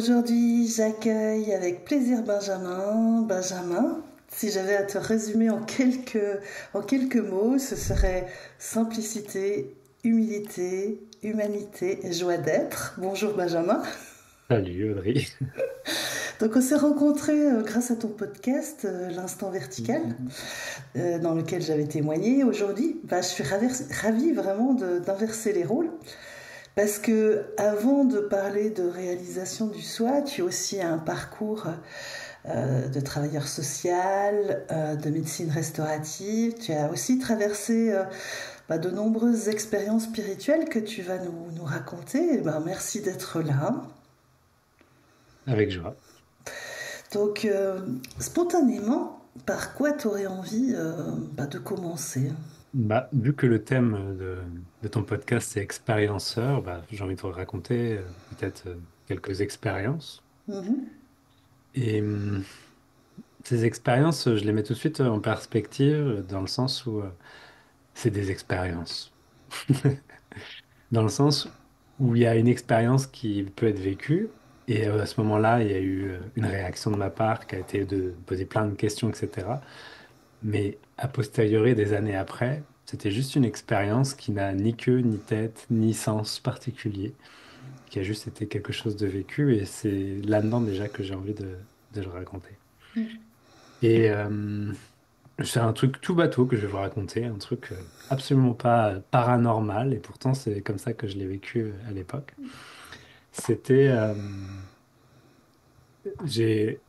Aujourd'hui, j'accueille avec plaisir Benjamin. Benjamin, si j'avais à te résumer en quelques mots, ce serait simplicité, humilité, humanité et joie d'être. Bonjour Benjamin. Salut Audrey. Donc on s'est rencontrés grâce à ton podcast, L'Instant Vertical, dans lequel j'avais témoigné. Aujourd'hui, je suis ravie vraiment d'inverser les rôles. Parce que avant de parler de réalisation du soi, tu as aussi un parcours de travailleur social, de médecine restaurative. Tu as aussi traversé de nombreuses expériences spirituelles que tu vas nous raconter. Merci d'être là. Avec joie. Donc, spontanément, par quoi tu aurais envie de commencer? Vu que le thème de ton podcast c'est expérienceur, j'ai envie de te raconter peut-être quelques expériences. Mhm. Et ces expériences, je les mets tout de suite en perspective dans le sens où c'est des expériences. Dans le sens où il y a une expérience qui peut être vécue. Et à ce moment-là, il y a eu une réaction de ma part qui a été de poser plein de questions, etc. Mais a posteriori, des années après, c'était juste une expérience qui n'a ni queue, ni tête, ni sens particulier, qui a juste été quelque chose de vécu, et c'est là-dedans déjà que j'ai envie de le raconter. Et c'est un truc tout bateau que je vais vous raconter, un truc absolument pas paranormal, et pourtant c'est comme ça que je l'ai vécu à l'époque. C'était, j'ai,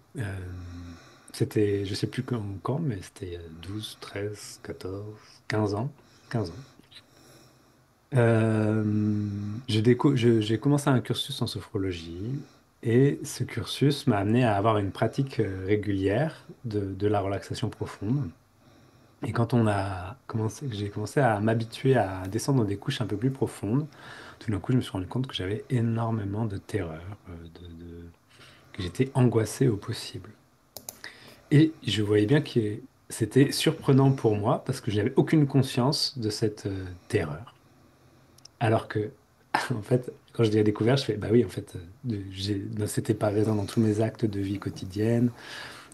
c'était, je sais plus quand, mais c'était il y a 12, 13, 14, 15 ans. 15 ans. J'ai commencé un cursus en sophrologie et ce cursus m'a amené à avoir une pratique régulière de la relaxation profonde. Et quand j'ai commencé à m'habituer à descendre dans des couches un peu plus profondes, tout d'un coup, je me suis rendu compte que j'avais énormément de terreur, que j'étais angoissé au possible. Et je voyais bien que c'était surprenant pour moi parce que je n'avais aucune conscience de cette terreur. Alors que, en fait, quand je l'ai découvert, je fais, bah oui, en fait, c'était pas présent dans tous mes actes de vie quotidienne,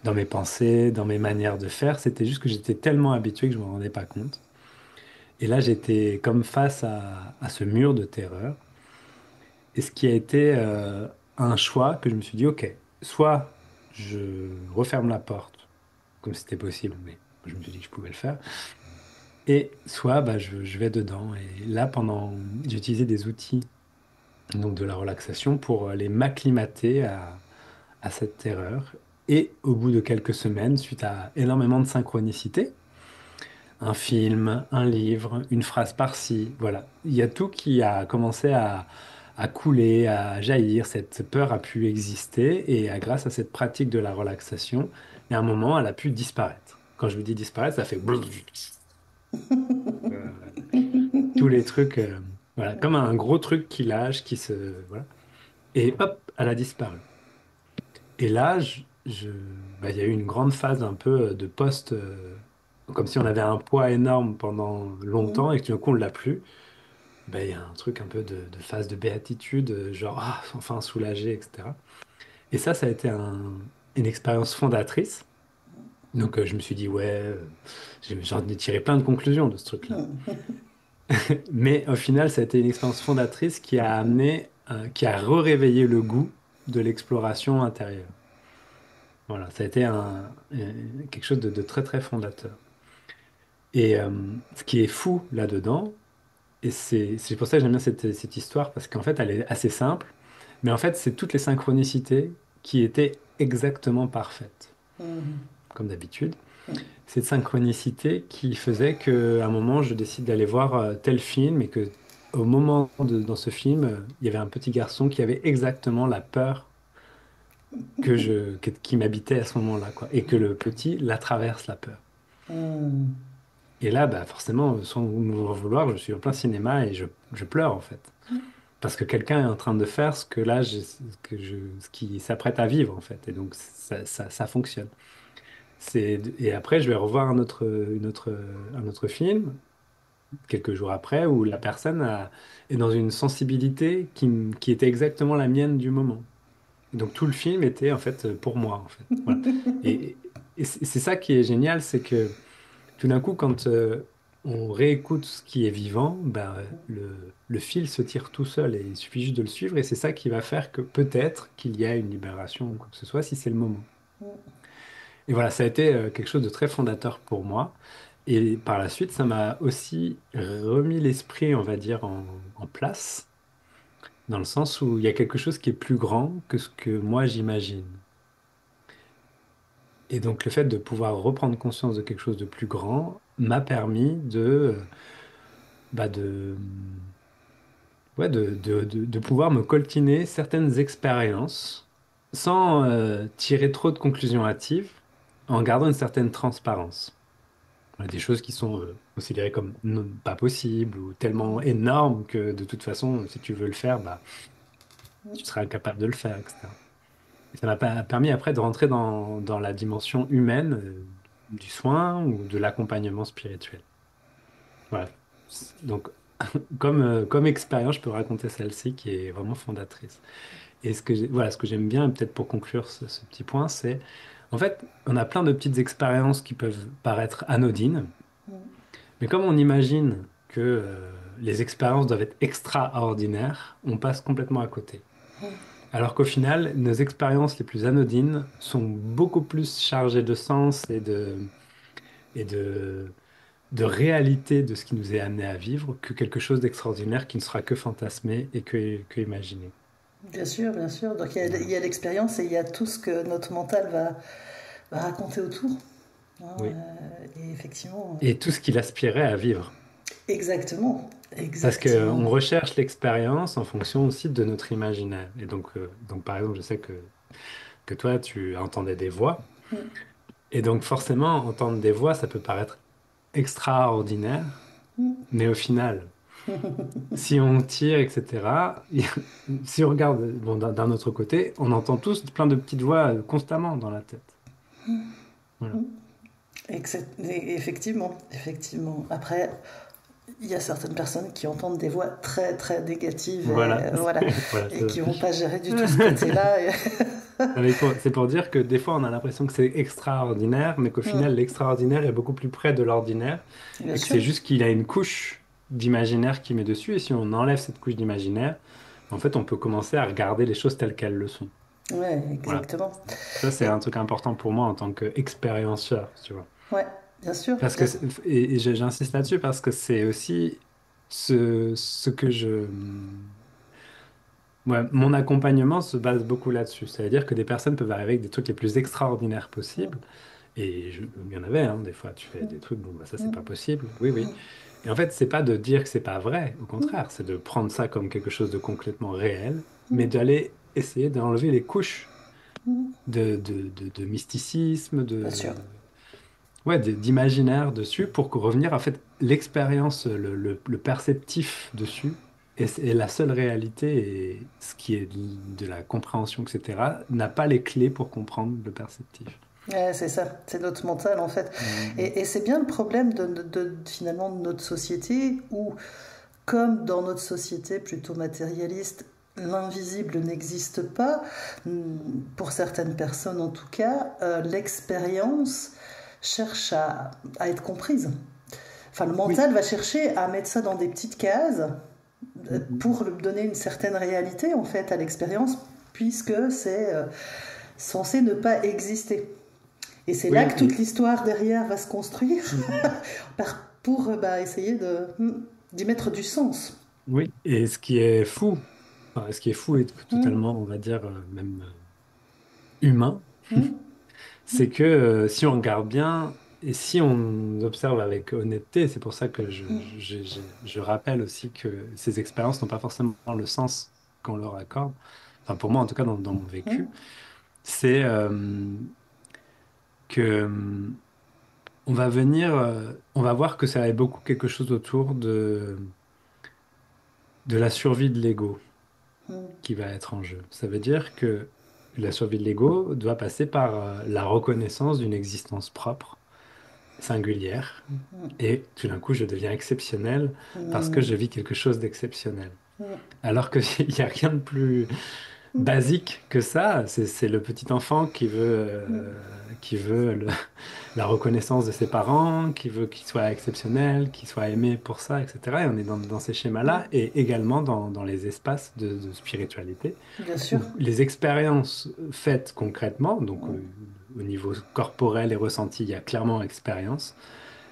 dans mes pensées, dans mes manières de faire. C'était juste que j'étais tellement habitué que je me rendais pas compte. Et là, j'étais comme face à ce mur de terreur. Et ce qui a été un choix que je me suis dit, OK, soit je referme la porte, comme c'était possible, mais je me suis dit que je pouvais le faire. Et soit je vais dedans. Et là, j'ai utilisé des outils donc de la relaxation pour aller m'acclimater à cette terreur. Et au bout de quelques semaines, suite à énormément de synchronicité, un film, un livre, une phrase par-ci, voilà, il y a tout qui a commencé à couler, à jaillir. Cette peur a pu exister et grâce à cette pratique de la relaxation, il y a un moment, elle a pu disparaître. Quand je vous dis disparaître, ça fait euh, tous les trucs, voilà, comme un gros truc qui lâche, voilà, et hop, elle a disparu. Et là, il y a eu une grande phase un peu de post, comme si on avait un poids énorme pendant longtemps et que tout d'un coup on l'a plus. Il y a un truc un peu de phase de béatitude, genre ah, enfin soulagé, etc. Et ça a été une expérience fondatrice. Donc je me suis dit, ouais, j'en ai tiré plein de conclusions de ce truc-là. Mais au final, ça a été une expérience fondatrice qui a amené, qui a réveillé le goût de l'exploration intérieure. Voilà, ça a été quelque chose de très très fondateur. Et ce qui est fou là-dedans, et c'est pour ça que j'aime bien cette histoire, parce qu'en fait elle est assez simple, mais en fait c'est toutes les synchronicités qui étaient exactement parfaites, comme d'habitude. Cette synchronicité qui faisait qu'à un moment je décide d'aller voir tel film et que au moment dans ce film, il y avait un petit garçon qui avait exactement la peur qui m'habitait à ce moment-là, quoi, et que le petit la traverse la peur. Et là, forcément, sans me vouloir, je suis en plein cinéma et je pleure en fait. Parce que quelqu'un est en train de faire ce que là, ce qui s'apprête à vivre en fait. Et donc, ça fonctionne. Et après, je vais revoir un autre film, quelques jours après, où la personne est dans une sensibilité qui était exactement la mienne du moment. Donc tout le film était en fait pour moi, en fait. Voilà. Et c'est ça qui est génial, c'est que tout d'un coup, quand on réécoute ce qui est vivant, ben, le fil se tire tout seul et il suffit juste de le suivre. Et c'est ça qui va faire que peut-être qu'il y a une libération ou quoi que ce soit si c'est le moment. Et voilà, ça a été quelque chose de très fondateur pour moi. Et par la suite, ça m'a aussi remis l'esprit, on va dire, en place, dans le sens où il y a quelque chose qui est plus grand que ce que moi j'imagine. Et donc le fait de pouvoir reprendre conscience de quelque chose de plus grand m'a permis bah de pouvoir me coltiner certaines expériences sans tirer trop de conclusions hâtives, en gardant une certaine transparence. Des choses qui sont considérées comme pas possibles ou tellement énormes que de toute façon, si tu veux le faire, bah, tu seras incapable de le faire, etc. Et ça m'a permis après de rentrer dans la dimension humaine du soin ou de l'accompagnement spirituel. Voilà. Donc, comme expérience, je peux raconter celle-ci qui est vraiment fondatrice. Et voilà, ce que j'aime bien, et peut-être pour conclure ce petit point, c'est en fait, on a plein de petites expériences qui peuvent paraître anodines, mais comme on imagine que les expériences doivent être extraordinaires, on passe complètement à côté. Alors qu'au final, nos expériences les plus anodines sont beaucoup plus chargées de sens et de réalité de ce qui nous est amené à vivre que quelque chose d'extraordinaire qui ne sera que fantasmé et que imaginé. Bien sûr, bien sûr. Donc il Voilà. y a l'expérience et il y a tout ce que notre mental va raconter autour. Hein, Oui. et effectivement, Et tout ce qu'il aspirait à vivre. exactement, Parce exactement. qu'on recherche l'expérience en fonction aussi de notre imaginaire. Et donc par exemple, je sais que toi, tu entendais des voix. Et donc forcément, entendre des voix, ça peut paraître extraordinaire, mais au final, si on tire, etc., si on regarde bon, d'un autre côté, on entend tous plein de petites voix constamment dans la tête. Voilà. Effectivement, effectivement. Après, il y a certaines personnes qui entendent des voix très très négatives et, Voilà. voilà, Voilà, et qui vont pas gérer du tout ce côté-là. Non, mais c'est pour dire que des fois, on a l'impression que c'est extraordinaire, mais qu'au final, l'extraordinaire est beaucoup plus près de l'ordinaire, Bien et que sûr. c'est juste qu'il a une couche d'imaginaire qui met dessus, et si on enlève cette couche d'imaginaire, en fait, on peut commencer à regarder les choses telles qu'elles le sont. Ouais, Voilà. exactement. Ça, c'est Et un truc important pour moi en tant qu'expérienceur, tu vois. ouais, bien sûr. Parce que, et j'insiste là-dessus parce que c'est aussi ce que ouais, mon accompagnement se base beaucoup là-dessus. C'est-à-dire que des personnes peuvent arriver avec des trucs les plus extraordinaires possibles. Et il y en avait, hein, des fois, tu fais des trucs, bon, bah, ça, c'est pas possible. Oui, oui. Et en fait, c'est pas de dire que c'est pas vrai. Au contraire, c'est de prendre ça comme quelque chose de complètement réel, mais d'aller essayer d'enlever les couches de mysticisme, Bien sûr. ouais, d'imaginaire dessus pour revenir, en fait, l'expérience, le perceptif dessus est la seule réalité et ce qui est de la compréhension, etc., n'a pas les clés pour comprendre le perceptif. Ouais, c'est ça, c'est notre mental en fait. Mhm. Et c'est bien le problème finalement de notre société où, comme dans notre société plutôt matérialiste, l'invisible n'existe pas, pour certaines personnes en tout cas, l'expérience cherche à être comprise. Enfin, le Oui. mental va chercher à mettre ça dans des petites cases Mhm. pour donner une certaine réalité en fait à l'expérience, puisque c'est censé ne pas exister. Et c'est là Oui, que toute l'histoire derrière va se construire mhm. pour essayer d'y mettre du sens. Oui. Et ce qui est fou, enfin, ce qui est fou et Hum, totalement, on va dire, même humain, hum, c'est que si on regarde bien et si on observe avec honnêteté, c'est pour ça que je rappelle aussi que ces expériences n'ont pas forcément le sens qu'on leur accorde. Enfin, pour moi, en tout cas, dans mon vécu, c'est que on va voir que ça est beaucoup quelque chose autour de la survie de l'ego qui va être en jeu. Ça veut dire que la survie de l'ego doit passer par la reconnaissance d'une existence propre singulière. Et tout d'un coup, je deviens exceptionnel parce que je vis quelque chose d'exceptionnel. Alors qu'il n'y a rien de plus basique que ça. C'est le petit enfant qui veut la reconnaissance de ses parents, qui veut qu'il soit exceptionnel, qu'il soit aimé pour ça, etc. Et on est dans ces schémas-là et également dans les espaces de spiritualité Bien sûr. où les expériences faites concrètement, donc au niveau corporel et ressenti, il y a clairement expérience.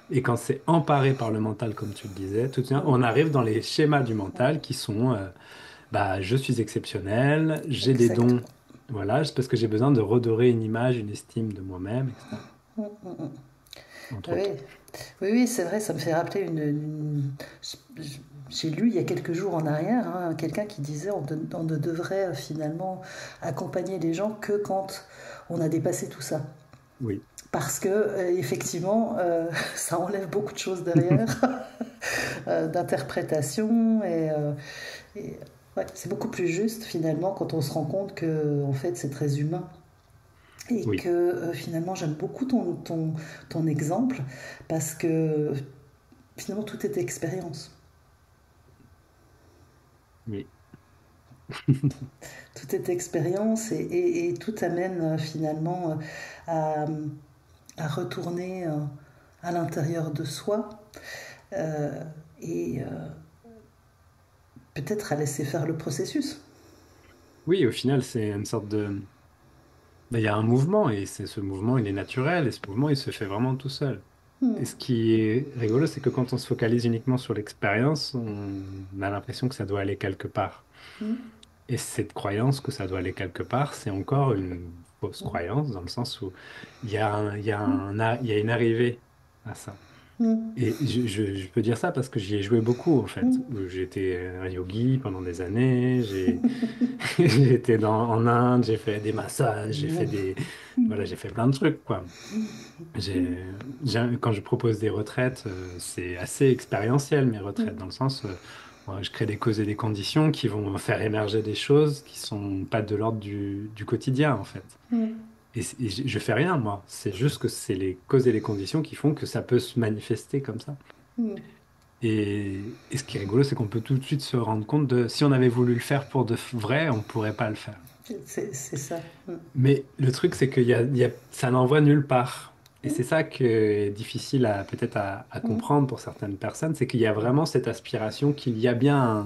Et quand c'est emparé par le mental, comme tu le disais, tout de suite, on arrive dans les schémas du mental qui sont bah, je suis exceptionnel, j'ai des dons, Exactement. voilà, c'est parce que j'ai besoin de redorer une image, une estime de moi-même, etc. Entre Oui, autres. oui, oui, c'est vrai, ça me fait rappeler j'ai lu il y a quelques jours en arrière quelqu'un qui disait on ne devrait finalement accompagner les gens que quand on a dépassé tout ça. Oui. Parce que effectivement, ça enlève beaucoup de choses derrière, d'interprétation et ouais, c'est beaucoup plus juste finalement quand on se rend compte que en fait c'est très humain et Oui, que finalement j'aime beaucoup ton exemple parce que finalement tout est expérience. oui, Tout est expérience et tout amène finalement à, à retourner à l'intérieur de soi euh, et peut-être à laisser faire le processus. oui, au final, c'est une sorte de... Ben, il y a un mouvement et c'est ce mouvement, il est naturel et ce mouvement, il se fait vraiment tout seul. Et ce qui est rigolo, c'est que quand on se focalise uniquement sur l'expérience, on a l'impression que ça doit aller quelque part. Et cette croyance que ça doit aller quelque part, c'est encore une fausse croyance dans le sens où il y a une arrivée à ça. Et je peux dire ça parce que j'y ai joué beaucoup en fait. J'ai été un yogi pendant des années, j'ai été en Inde, j'ai fait des massages, voilà, j'ai fait plein de trucs quoi. J'ai, quand je propose des retraites, c'est assez expérientiel mes retraites dans le sens ouais, je crée des causes et des conditions qui vont faire émerger des choses qui sont pas de l'ordre du quotidien en fait. Et je fais rien moi, c'est juste que c'est les causes et les conditions qui font que ça peut se manifester comme ça. Et ce qui est rigolo, c'est qu'on peut tout de suite se rendre compte de si on avait voulu le faire pour de vrai, on pourrait pas le faire. C'est ça. Mais le truc, c'est que ça n'envoie nulle part. Et c'est ça qui est difficile peut-être à comprendre pour certaines personnes, c'est qu'il y a vraiment cette aspiration qu'il y a bien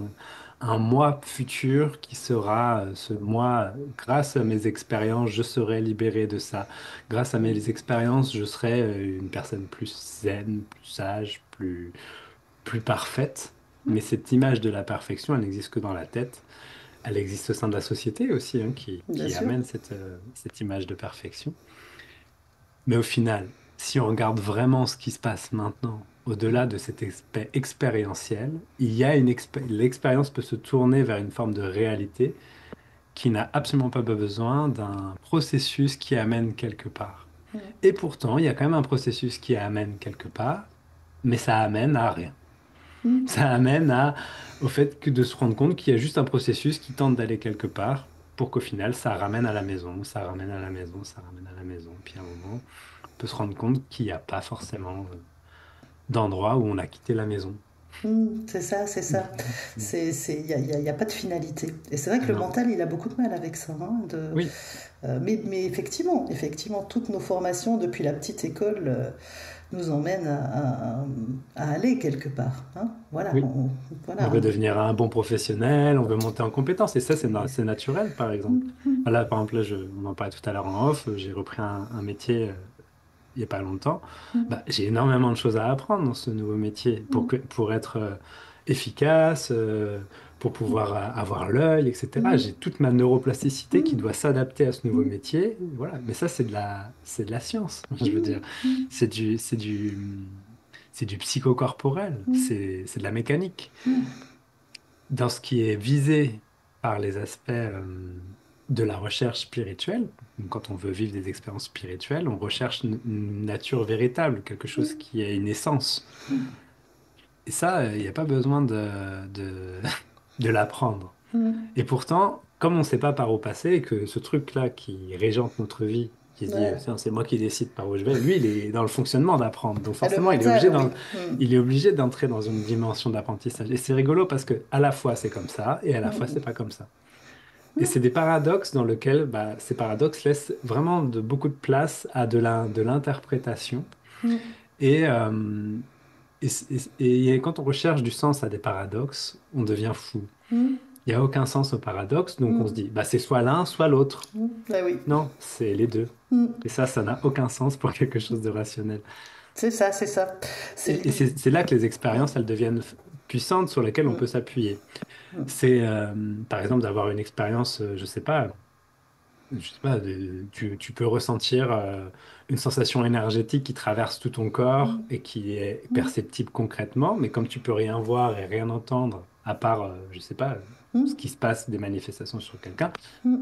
un moi futur qui sera ce moi, grâce à mes expériences, je serai libéré de ça. Grâce à mes expériences, je serai une personne plus zen, plus sage, plus parfaite. Mais cette image de la perfection, elle n'existe que dans la tête. Elle existe au sein de la société aussi, hein, Bien qui sûr. amène cette image de perfection. Mais au final, si on regarde vraiment ce qui se passe maintenant, au-delà de cet aspect expérientiel, l'expérience peut se tourner vers une forme de réalité qui n'a absolument pas besoin d'un processus qui amène quelque part. Et pourtant, il y a quand même un processus qui amène quelque part, mais ça amène à rien. Ça amène au fait que de se rendre compte qu'il y a juste un processus qui tente d'aller quelque part pour qu'au final, ça ramène à la maison, ça ramène à la maison, ça ramène à la maison. Puis à un moment, on peut se rendre compte qu'il n'y a pas forcément d'endroit où on a quitté la maison. C'est ça, c'est ça. Mm. Y a pas de finalité. Et c'est vrai que le Non. mental, il a beaucoup de mal avec ça. Oui, Mais effectivement, toutes nos formations depuis la petite école nous emmènent à aller quelque part. Voilà, oui. On voilà. veut devenir un bon professionnel, on veut monter en compétence. Et ça, c'est naturel, par exemple. Là, par exemple, on en parlait tout à l'heure en off, j'ai repris un métier il n'y a pas longtemps, bah, j'ai énormément de choses à apprendre dans ce nouveau métier pour être efficace, pour pouvoir avoir l'œil, etc. J'ai toute ma neuroplasticité qui doit s'adapter à ce nouveau métier. Voilà. Mais ça, c'est de la science, je veux dire. C'est du, c'est du, c'est du psychocorporel, c'est de la mécanique. Dans ce qui est visé par les aspects de la recherche spirituelle, donc quand on veut vivre des expériences spirituelles, on recherche une nature véritable, quelque chose qui a une essence. Et ça, il n'y a pas besoin de l'apprendre. Et pourtant, comme on ne sait pas par où passer, et que ce truc-là qui régente notre vie, qui se dit, Ouais. tiens, c'est moi qui décide par où je vais, lui, il est dans le fonctionnement d'apprendre. Donc Et le forcément, mental, oui. il est obligé d'entrer dans une dimension d'apprentissage. Et c'est rigolo parce que à la fois c'est comme ça, et à la fois c'est pas comme ça. Et c'est des paradoxes dans lesquels bah, ces paradoxes laissent vraiment beaucoup de place à de l'interprétation. Mm. Et, et quand on recherche du sens à des paradoxes, on devient fou. Mm. Il n'y a aucun sens au paradoxe, donc on se Mm. dit, bah, c'est soit l'un, soit l'autre. Mm. Ah oui. Non, c'est les deux. Mm. Et ça n'a aucun sens pour quelque chose de rationnel. C'est ça, c'est ça. C'est Et lui. c'est là que les expériences, elles deviennent puissantes sur lesquelles on peut Mm. s'appuyer. Mm. C'est, par exemple, d'avoir une expérience, je sais pas, tu peux ressentir une sensation énergétique qui traverse tout ton corps Mm. et qui est Mm. perceptible concrètement, mais comme tu peux rien voir et rien entendre, à part, je sais pas, ce Mm. qui se passe des manifestations sur quelqu'un, Mm.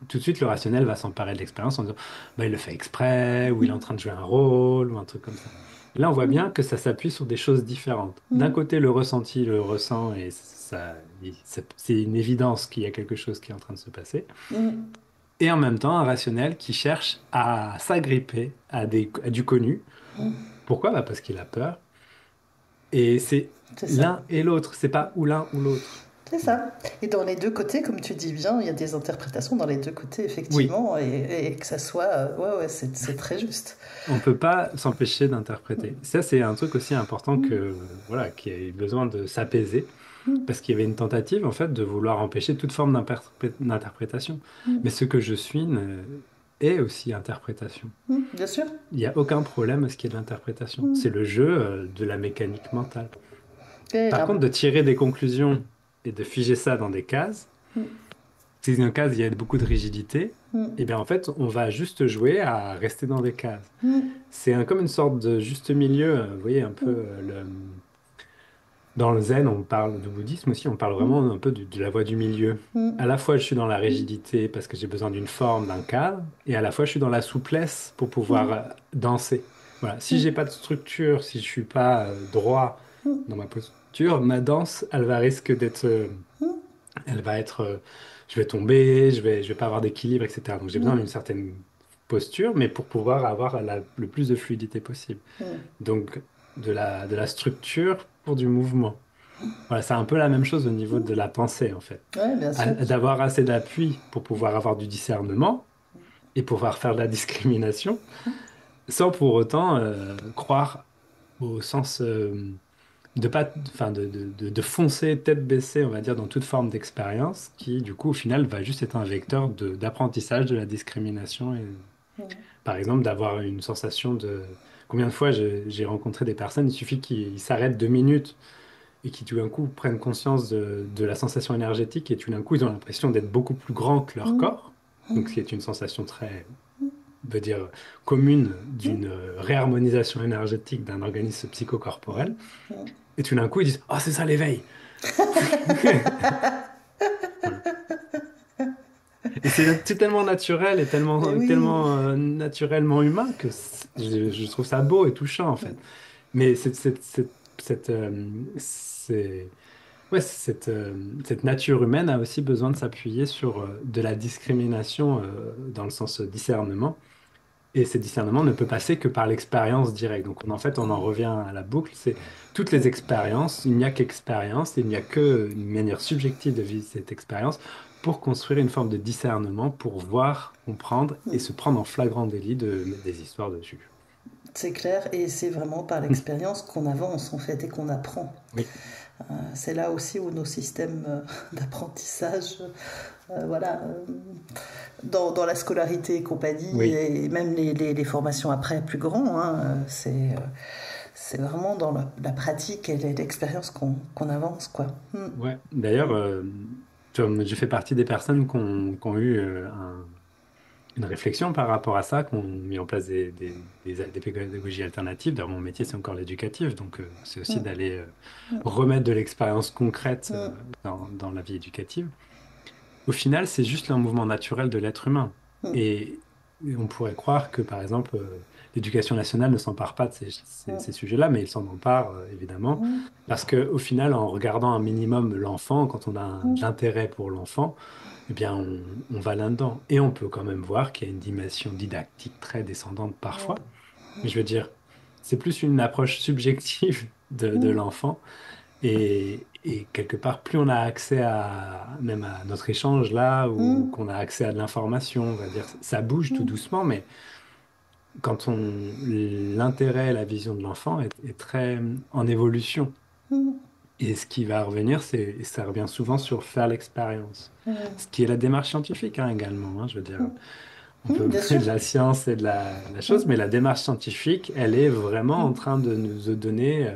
tout de suite le rationnel va s'emparer de l'expérience en disant, bah, il le fait exprès, ou il est en train de jouer un rôle, ou un truc comme ça. Et là, on voit bien que ça s'appuie sur des choses différentes. D'un Mm. côté, le ressenti, le ressent, et c'est une évidence qu'il y a quelque chose qui est en train de se passer. Mm. Et en même temps, un rationnel qui cherche à s'agripper à du connu. Mm. Pourquoi? Bah parce qu'il a peur. Et c'est C'est ça. l'un et l'autre, c'est pas ou l'un ou l'autre. C'est ça. Et dans les deux côtés, comme tu dis bien, il y a des interprétations dans les deux côtés, Oui, effectivement, et que ça soit... ouais, ouais, c'est très juste. on peut pas s'empêcher d'interpréter. Ça, c'est un truc aussi important Mm. que, voilà, qui a eu besoin de s'apaiser. Mm. Parce qu'il y avait une tentative, en fait, de vouloir empêcher toute forme d'interprétation. Mais Mm. ce que je suis est aussi interprétation. Mm. Bien sûr. Il n'y a aucun problème à ce qu'il y ait de l'interprétation. Mm. C'est le jeu de la mécanique mentale. Et Par là, contre, de tirer des conclusions et de figer ça dans des cases, mm. si dans une case il y a beaucoup de rigidité, Mm. et bien en fait, on va juste jouer à rester dans des cases. Mm. C'est comme une sorte de juste milieu, vous voyez, un peu dans le zen, on parle du bouddhisme aussi, on parle vraiment Mm. un peu de la voie du milieu. À Mm. la fois, je suis dans la rigidité parce que j'ai besoin d'une forme, d'un cadre, et à la fois, je suis dans la souplesse pour pouvoir Mm. danser. Voilà. Si j'ai Mm. pas de structure, si je suis pas droit Mm. dans ma posture, ma danse, elle va risque d'être, Mm. elle va être, je vais tomber, je vais pas avoir d'équilibre, etc. Donc j'ai besoin d'une Mm. certaine posture, mais pour pouvoir avoir le plus de fluidité possible. Mm. Donc de la structure pour du mouvement. Voilà, c'est un peu la même chose au niveau de la pensée, en fait. Ouais, bien sûr. D'avoir assez d'appui pour pouvoir avoir du discernement et pouvoir faire de la discrimination, sans pour autant croire au sens de pas, enfin de foncer tête baissée, on va dire, dans toute forme d'expérience, qui du coup au final va juste être un vecteur d'apprentissage de la discrimination et Mm. par exemple d'avoir une sensation de combien de fois j'ai rencontré des personnes, il suffit qu'ils s'arrêtent 2 minutes et qui tout d'un coup prennent conscience de la sensation énergétique et tout d'un coup ils ont l'impression d'être beaucoup plus grands que leur Mm. corps, donc ce qui est une sensation très, on veut dire, commune d'une réharmonisation énergétique d'un organisme psychocorporel. Mm. Et tout d'un coup, ils disent, oh, c'est ça l'éveil. Voilà. Et c'est tellement naturel et Mais oui. tellement naturellement humain que je trouve ça beau et touchant, en fait. Mais cette, ouais, cette nature humaine a aussi besoin de s'appuyer sur de la discrimination dans le sens discernement. Et ce discernement ne peut passer que par l'expérience directe. Donc, en fait, on en revient à la boucle. C'est toutes les expériences, il n'y a qu'expérience, il n'y a qu'une manière subjective de vivre cette expérience pour construire une forme de discernement, pour voir, comprendre et se prendre en flagrant délit de mettre des histoires dessus. C'est clair, et c'est vraiment par l'expérience qu'on avance en fait et qu'on apprend. Oui, C'est là aussi où nos systèmes d'apprentissage, voilà, dans la scolarité et compagnie, oui. et même les formations après plus grand, hein, c'est vraiment dans la pratique et l'expérience qu'on avance, quoi. Mm. Ouais. D'ailleurs, tu vois, j'ai fait partie des personnes qui ont eu une réflexion par rapport à ça, qui ont mis en place des pédagogies alternatives. D'ailleurs, mon métier, c'est encore l'éducatif, donc c'est aussi Mm. d'aller remettre de l'expérience concrète Mm. dans la vie éducative. Au final, c'est juste un mouvement naturel de l'être humain. Mm. Et on pourrait croire que, par exemple, l'éducation nationale ne s'empare pas de ces Mm. sujets-là, mais il s'en empare, évidemment, Mm. parce qu'au final, en regardant un minimum l'enfant, quand on a de Mm. l'intérêt pour l'enfant, eh bien, on va là-dedans. Et on peut quand même voir qu'il y a une dimension didactique très descendante Mm. parfois. Mais je veux dire, c'est plus une approche subjective de Mm. l'enfant Et quelque part, plus on a accès même à notre échange là, ou Mm, qu'on a accès à de l'information, on va dire, ça bouge tout mm, doucement, mais l'intérêt, la vision de l'enfant est très en évolution. mm, Et ce qui va revenir, et ça revient souvent sur faire l'expérience. Ce mm, qui est la démarche scientifique, hein, également, hein, je veux dire, mm, on peut bien parler sûr. de la science et de la chose, mais Mm, la démarche scientifique, elle est vraiment en mm, train de nous donner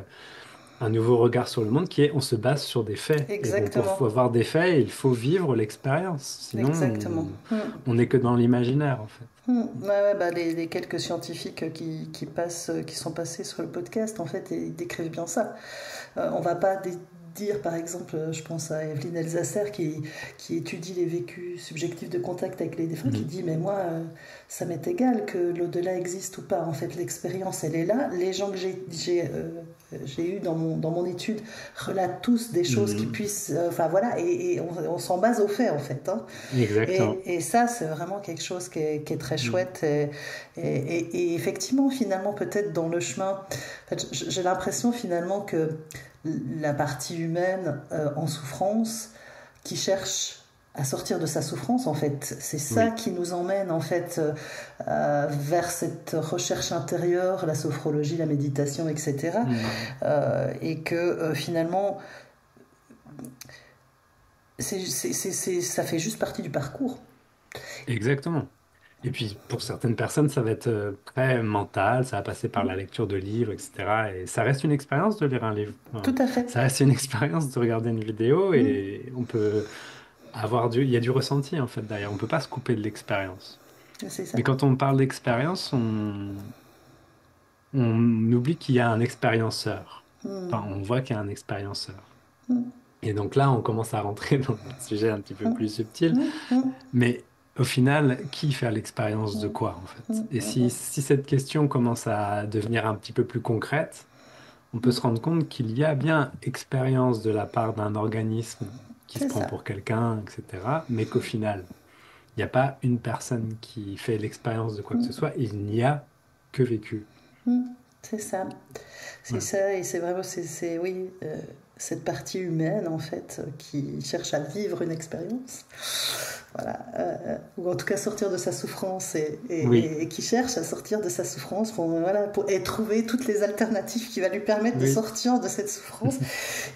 un nouveau regard sur le monde qui est, on se base sur des faits. Et bon, pour exactement. avoir des faits, il faut vivre l'expérience. Sinon, Exactement. Mm. on n'est que dans l'imaginaire, en fait. Ouais, ouais, bah, les quelques scientifiques qui passent, qui sont passés sur le podcast, en fait, ils décrivent bien ça. On va pas dire, par exemple, je pense à Evelyne Elzasser qui étudie les vécus subjectifs de contact avec les défunts, qui Mhm. dit, mais moi, ça m'est égal que l'au-delà existe ou pas. En fait, l'expérience, elle est là. Les gens que j'ai eu dans mon étude relatent tous des choses qui Mhm. puissent... Enfin, voilà, et on s'en base aux faits, en fait. Hein. Exactement. Et ça, c'est vraiment quelque chose qui est très Mhm. chouette. Et effectivement, finalement, peut-être dans le chemin, en fait, j'ai l'impression finalement que la partie humaine en souffrance, qui cherche à sortir de sa souffrance, en fait, c'est ça Oui. qui nous emmène en fait vers cette recherche intérieure, la sophrologie, la méditation, etc. Mhm. Et que finalement, ça fait juste partie du parcours. Exactement. Et puis, pour certaines personnes, ça va être très mental, ça va passer par la lecture de livres, etc. Et ça reste une expérience de lire un livre. Tout Enfin, à fait. ça reste une expérience de regarder une vidéo Mm, et on peut il y a du ressenti, en fait, derrière. On peut pas se couper de l'expérience. c'est ça. Mais quand on parle d'expérience, on oublie qu'il y a un expérienceur. Mm, Enfin, on voit qu'il y a un expérienceur. mm, Et donc là, on commence à rentrer dans un sujet un petit peu mm, plus subtil. mm, mm, Mais au final, qui fait l'expérience de mm, quoi, en fait? mm, Et mm, si cette question commence à devenir un petit peu plus concrète, on peut se mm. rendre compte qu'il y a bien expérience de la part d'un organisme qui se C'est prend ça. pour quelqu'un, etc. Mais qu'au final, il n'y a pas une personne qui fait l'expérience de quoi que ce Mm, soit, il n'y a que vécu. mm. C'est ça. C'est Voilà. ça, et c'est vraiment, oui, cette partie humaine, en fait, qui cherche à vivre une expérience. Voilà. Ou en tout cas sortir de sa souffrance Oui, et qui cherche à sortir de sa souffrance et trouver toutes les alternatives qui va lui permettre de oui. sortir de cette souffrance.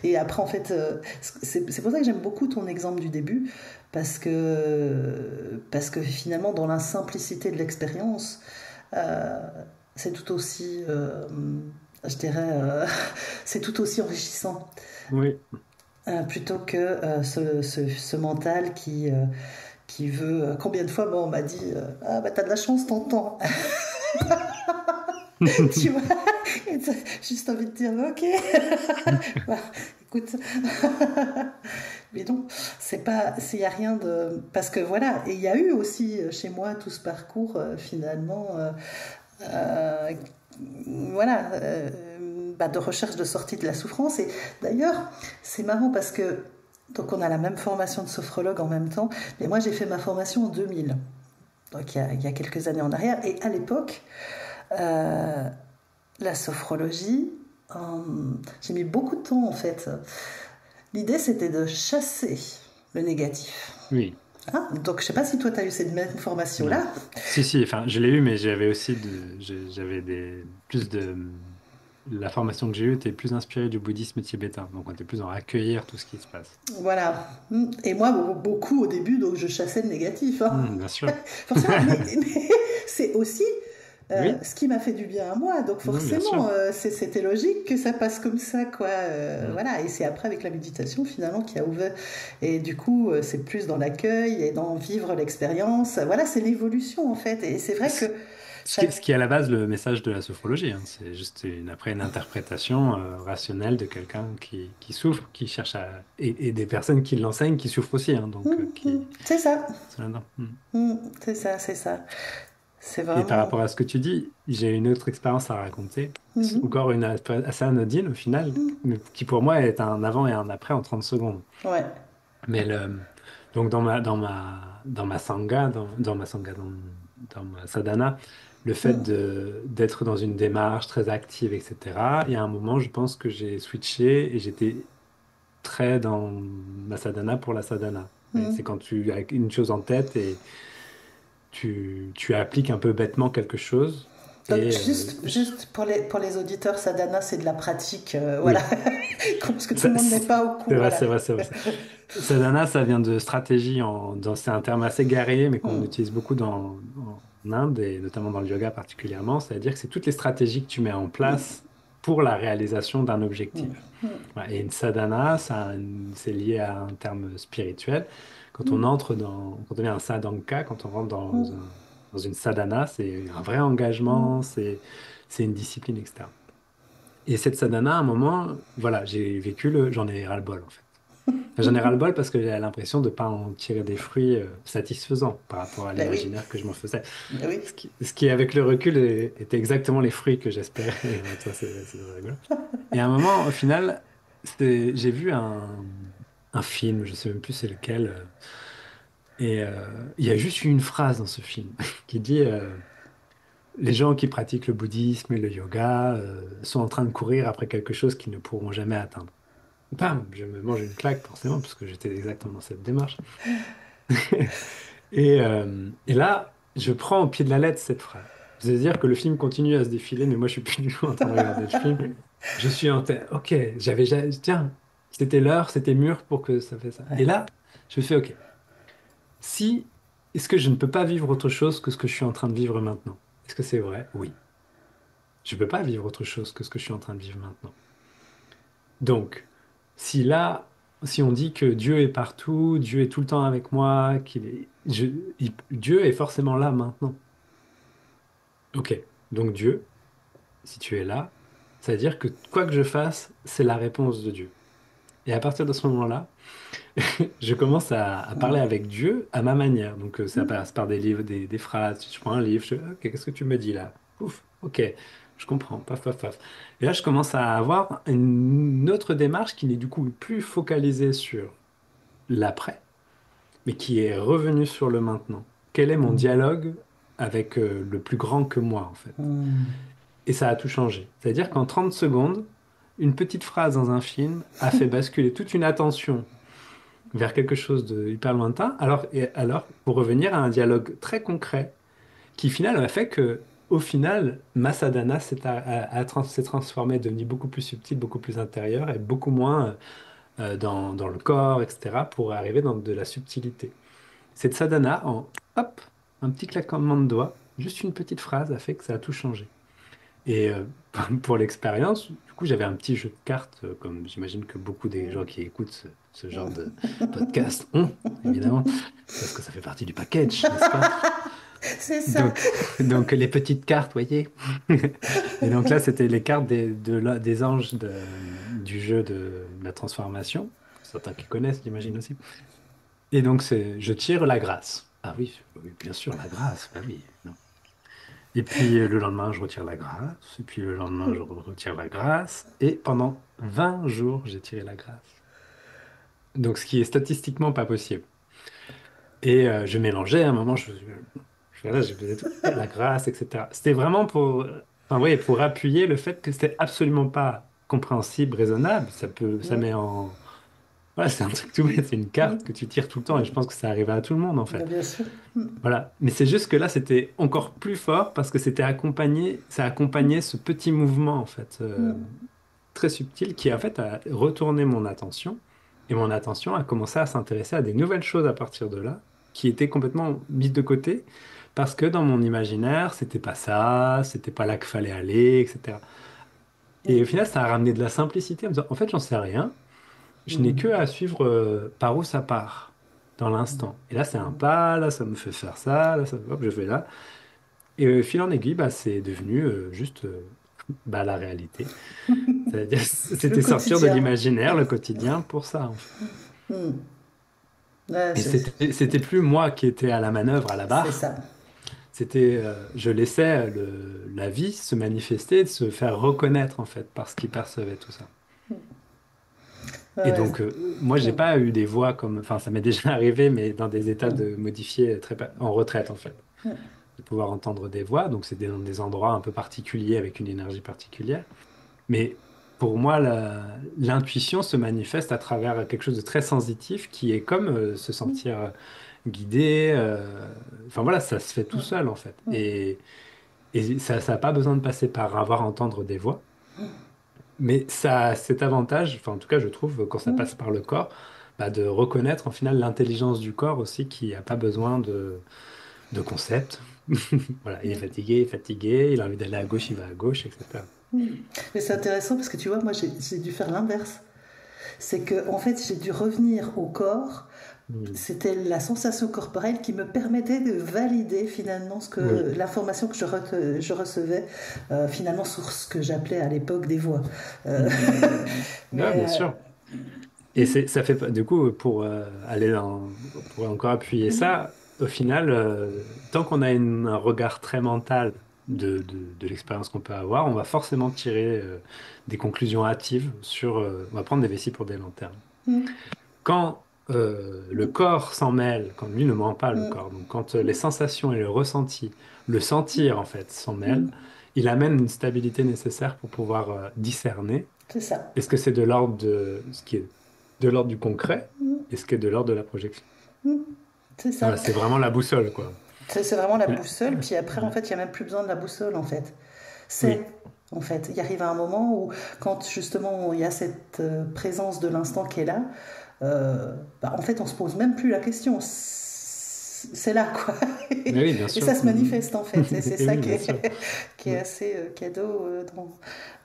Et après, en fait, c'est pour ça que j'aime beaucoup ton exemple du début, parce que finalement, dans la simplicité de l'expérience, euh, c'est tout aussi, je dirais, c'est tout aussi enrichissant. Oui. Plutôt que ce mental qui veut. Combien de fois bon, on m'a dit ah, bah t'as de la chance, t'entends. Tu vois. Et t'as juste envie de dire ok. Bah, écoute. Mais non, c'est pas. Il n'y a rien de. Parce que voilà, et il y a eu aussi chez moi tout ce parcours finalement. Euh, voilà, bah, de recherche de sortie de la souffrance. Et d'ailleurs, c'est marrant parce que donc on a la même formation de sophrologue en même temps, mais moi j'ai fait ma formation en 2000, donc il y a quelques années en arrière. Et à l'époque, euh, la sophrologie, j'ai mis beaucoup de temps en fait. L'idée c'était de chasser le négatif. Oui. Hein, donc je sais pas si toi tu as eu cette même formation Non. là. Si, si, enfin, je l'ai eu, mais j'avais aussi j'avais plus de, la formation que j'ai eue était plus inspirée du bouddhisme tibétain. Donc, on était plus dans accueillir tout ce qui se passe. Voilà. Et moi, beaucoup au début, donc je chassais le négatif. Hein. Bien sûr. Forcément, mais c'est aussi Oui, ce qui m'a fait du bien à moi. Donc non, bien sûr. forcément, c'était logique que ça passe comme ça, quoi. Mm. Voilà. Et c'est après avec la méditation finalement qui a ouvert. Et du coup, c'est plus dans l'accueil et dans vivre l'expérience. Voilà, c'est l'évolution en fait. Et c'est vrai que Ce chaque. qui est à la base le message de la sophrologie, hein. C'est juste après une interprétation rationnelle de quelqu'un qui souffre, qui cherche à... Et des personnes qui l'enseignent qui souffrent aussi, hein, donc C'est ça. sont là-dedans. C'est ça, c'est ça. C'est Et par vraiment. rapport à ce que tu dis, j'ai une autre expérience à raconter. C'est Mhm. encore une assez anodine au final, mais qui pour moi est un avant et un après en 30 secondes. Ouais. Mais donc dans ma sangha, dans ma sadhana, le fait d'être dans une démarche très active, etc., il y a un moment, je pense que j'ai switché et j'étais très dans la sadhana pour la sadhana. Et c'est Mm. quand tu as une chose en tête et tu appliques un peu bêtement quelque chose. Donc, Et juste pour les auditeurs, sadhana, c'est de la pratique, voilà, oui, parce que tout Ça- le monde n'est pas au c'est courant, vrai, voilà. c'est vrai, c'est vrai. Sadhana, ça vient de stratégie. C'est un terme assez guerrier, mais qu'on Mm. utilise beaucoup en Inde et notamment dans le yoga particulièrement. C'est-à-dire que c'est toutes les stratégies que tu mets en place pour la réalisation d'un objectif. Voilà. Et une sadhana, c'est lié à un terme spirituel. Quand on est un sadhanka, quand on rentre dans une sadhana, c'est un vrai engagement, c'est une discipline, etc. Et cette sadhana, à un moment, voilà, j'en ai ras-le-bol en fait. Enfin, j'en ai ras-le-bol parce que j'ai l'impression de ne pas en tirer des fruits satisfaisants par rapport à Ben oui, l'imaginaire que je m'en faisais. ben oui. Ce qui, avec le recul, était exactement les fruits que j'espérais. Donc ça, c'est rigolo. Et à un moment, au final, j'ai vu un film, je ne sais même plus c'est lequel, et il y a juste une phrase dans ce film qui dit les gens qui pratiquent le bouddhisme et le yoga sont en train de courir après quelque chose qu'ils ne pourront jamais atteindre. Bam, je me mange une claque forcément parce que j'étais exactement dans cette démarche. Et là, je prends au pied de la lettre cette phrase. C'est-à-dire que le film continue à se défiler, mais moi, je suis plus du tout en train de regarder le film. Je suis en tête. Ok, tiens, c'était l'heure, c'était mûr pour que ça fait ça. Et Ouais. là, je fais ok. Si, est-ce que je ne peux pas vivre autre chose que ce que je suis en train de vivre maintenant? Est-ce que c'est vrai? Oui. Je ne peux pas vivre autre chose que ce que je suis en train de vivre maintenant. Donc, si là, si on dit que Dieu est partout, Dieu est tout le temps avec moi, Dieu est forcément là maintenant. Ok, donc Dieu, si tu es là, ça veut dire que quoi que je fasse, c'est la réponse de Dieu. Et à partir de ce moment-là, je commence à parler avec Dieu à ma manière. Donc ça passe par des livres, des phrases. Je prends un livre, ok, qu'est-ce que tu me dis là? Ouf, ok, je comprends, paf, paf, paf. Et là, je commence à avoir une autre démarche qui n'est du coup plus focalisée sur l'après, mais qui est revenue sur le maintenant. Quel est mon dialogue avec le plus grand que moi, en fait? Mm. Et ça a tout changé. C'est-à-dire qu'en 30 secondes, une petite phrase dans un film a fait basculer toute une attention vers quelque chose de hyper lointain, alors pour revenir à un dialogue très concret qui, final, a fait que, au final, ma sadhana s'est transformée, est devenue beaucoup plus subtile, beaucoup plus intérieure et beaucoup moins dans le corps, etc., pour arriver dans de la subtilité. Cette sadhana, hop, un petit claquement de doigts, juste une petite phrase a fait que ça a tout changé. Et pour l'expérience, du coup, j'avais un petit jeu de cartes, comme j'imagine que beaucoup des gens qui écoutent ce genre de podcast ont, évidemment, parce que ça fait partie du package, n'est-ce pas? C'est ça. Donc les petites cartes, voyez. Et donc là, c'était les cartes des anges du jeu de la transformation, certains qui connaissent, j'imagine aussi. Et donc, je tire la grâce. Ah oui, oui, bien sûr, la grâce, bah oui. Non. Et puis le lendemain, je retire la grâce. Et puis le lendemain, je retire la grâce. Et pendant 20 jours, j'ai tiré la grâce. Donc, ce qui est statistiquement pas possible. Et je mélangeais, à un moment, voilà, je faisais tout, la grâce, etc. C'était vraiment enfin, oui, pour appuyer le fait que c'était absolument pas compréhensible, raisonnable. Ça met en. Voilà, c'est un truc tout bête, c'est une carte que tu tires tout le temps et je pense que ça arrive à tout le monde en Ben, fait. bien sûr. Voilà. Mais c'est juste que là, c'était encore plus fort parce que ça accompagnait ce petit mouvement en fait, très subtil qui en fait a retourné mon attention et mon attention a commencé à s'intéresser à des nouvelles choses à partir de là qui étaient complètement mises de côté parce que dans mon imaginaire, c'était pas ça, c'était pas là qu'il fallait aller, etc. Et au final, ça a ramené de la simplicité en me disant, en fait, j'en sais rien, je n'ai que à suivre par où ça part dans l'instant. Et là, c'est un pas, là, ça me fait faire ça, là, hop, je vais là. Et fil en aiguille, bah, c'est devenu juste bah, la réalité. C'est-à-dire, Le c'était sortir de quotidien. l'imaginaire, le quotidien, pour ça, en fait. Mm. Ouais, Et c'était plus moi qui étais à la manœuvre, à la c'est barre. ça. Je laissais la vie se manifester, se faire reconnaître, en fait, par ce qui percevait tout ça. Ouais, Et ouais. donc, moi, j'ai pas eu des voix comme, enfin, ça m'est déjà arrivé, mais dans des états de modifiés en retraite, en fait, de pouvoir entendre des voix. Donc, c'est dans des endroits un peu particuliers avec une énergie particulière. Mais pour moi, l'intuition se manifeste à travers quelque chose de très sensitif qui est comme se Mm, sentir guidé. Enfin voilà, ça se fait tout mm, seul en fait. mm, Et ça n'a pas besoin de passer par avoir à entendre des voix. Mais ça a cet avantage, enfin en tout cas je trouve, quand ça mm. passe par le corps, bah, de reconnaître en final l'intelligence du corps aussi qui n'a pas besoin de concepts. Voilà, il est fatigué, il a envie d'aller à gauche, il va à gauche, etc. Mais c'est intéressant parce que tu vois, moi j'ai dû faire l'inverse. C'est que en fait j'ai dû revenir au corps. Mm. C'était la sensation corporelle qui me permettait de valider finalement Oui. l'information que je recevais finalement sur ce que j'appelais à l'époque des voix. Euh, Mm. Ouais, bien mais sûr. Et ça fait du coup pour pour encore appuyer ça, au final, tant qu'on a un regard très mental de l'expérience qu'on peut avoir, on va forcément tirer des conclusions hâtives sur, on va prendre des vessies pour des lanternes. Quand le corps s'en mêle, quand lui ne ment pas le corps, donc quand les sensations et le ressenti, le sentir en fait s'en mêlent, il amène une stabilité nécessaire pour pouvoir discerner. c'est ça. Est-ce que c'est de l'ordre de ce qui est de l'ordre du concret? Est-ce que de l'ordre de la projection? C'est ça. Voilà, c'est vraiment la boussole, quoi. C'est vraiment la Ouais. boussole. Puis après, en Ouais. fait, il n'y a même plus besoin de la boussole, en fait. C'est, Oui, en fait, il arrive à un moment où, quand justement il y a cette présence de l'instant qui est là, bah, en fait, on se pose même plus la question. C'est là, quoi. mais oui, bien Et sûr. ça se manifeste, en fait. Et c'est Et ça oui, bien sûr. qui est assez cadeau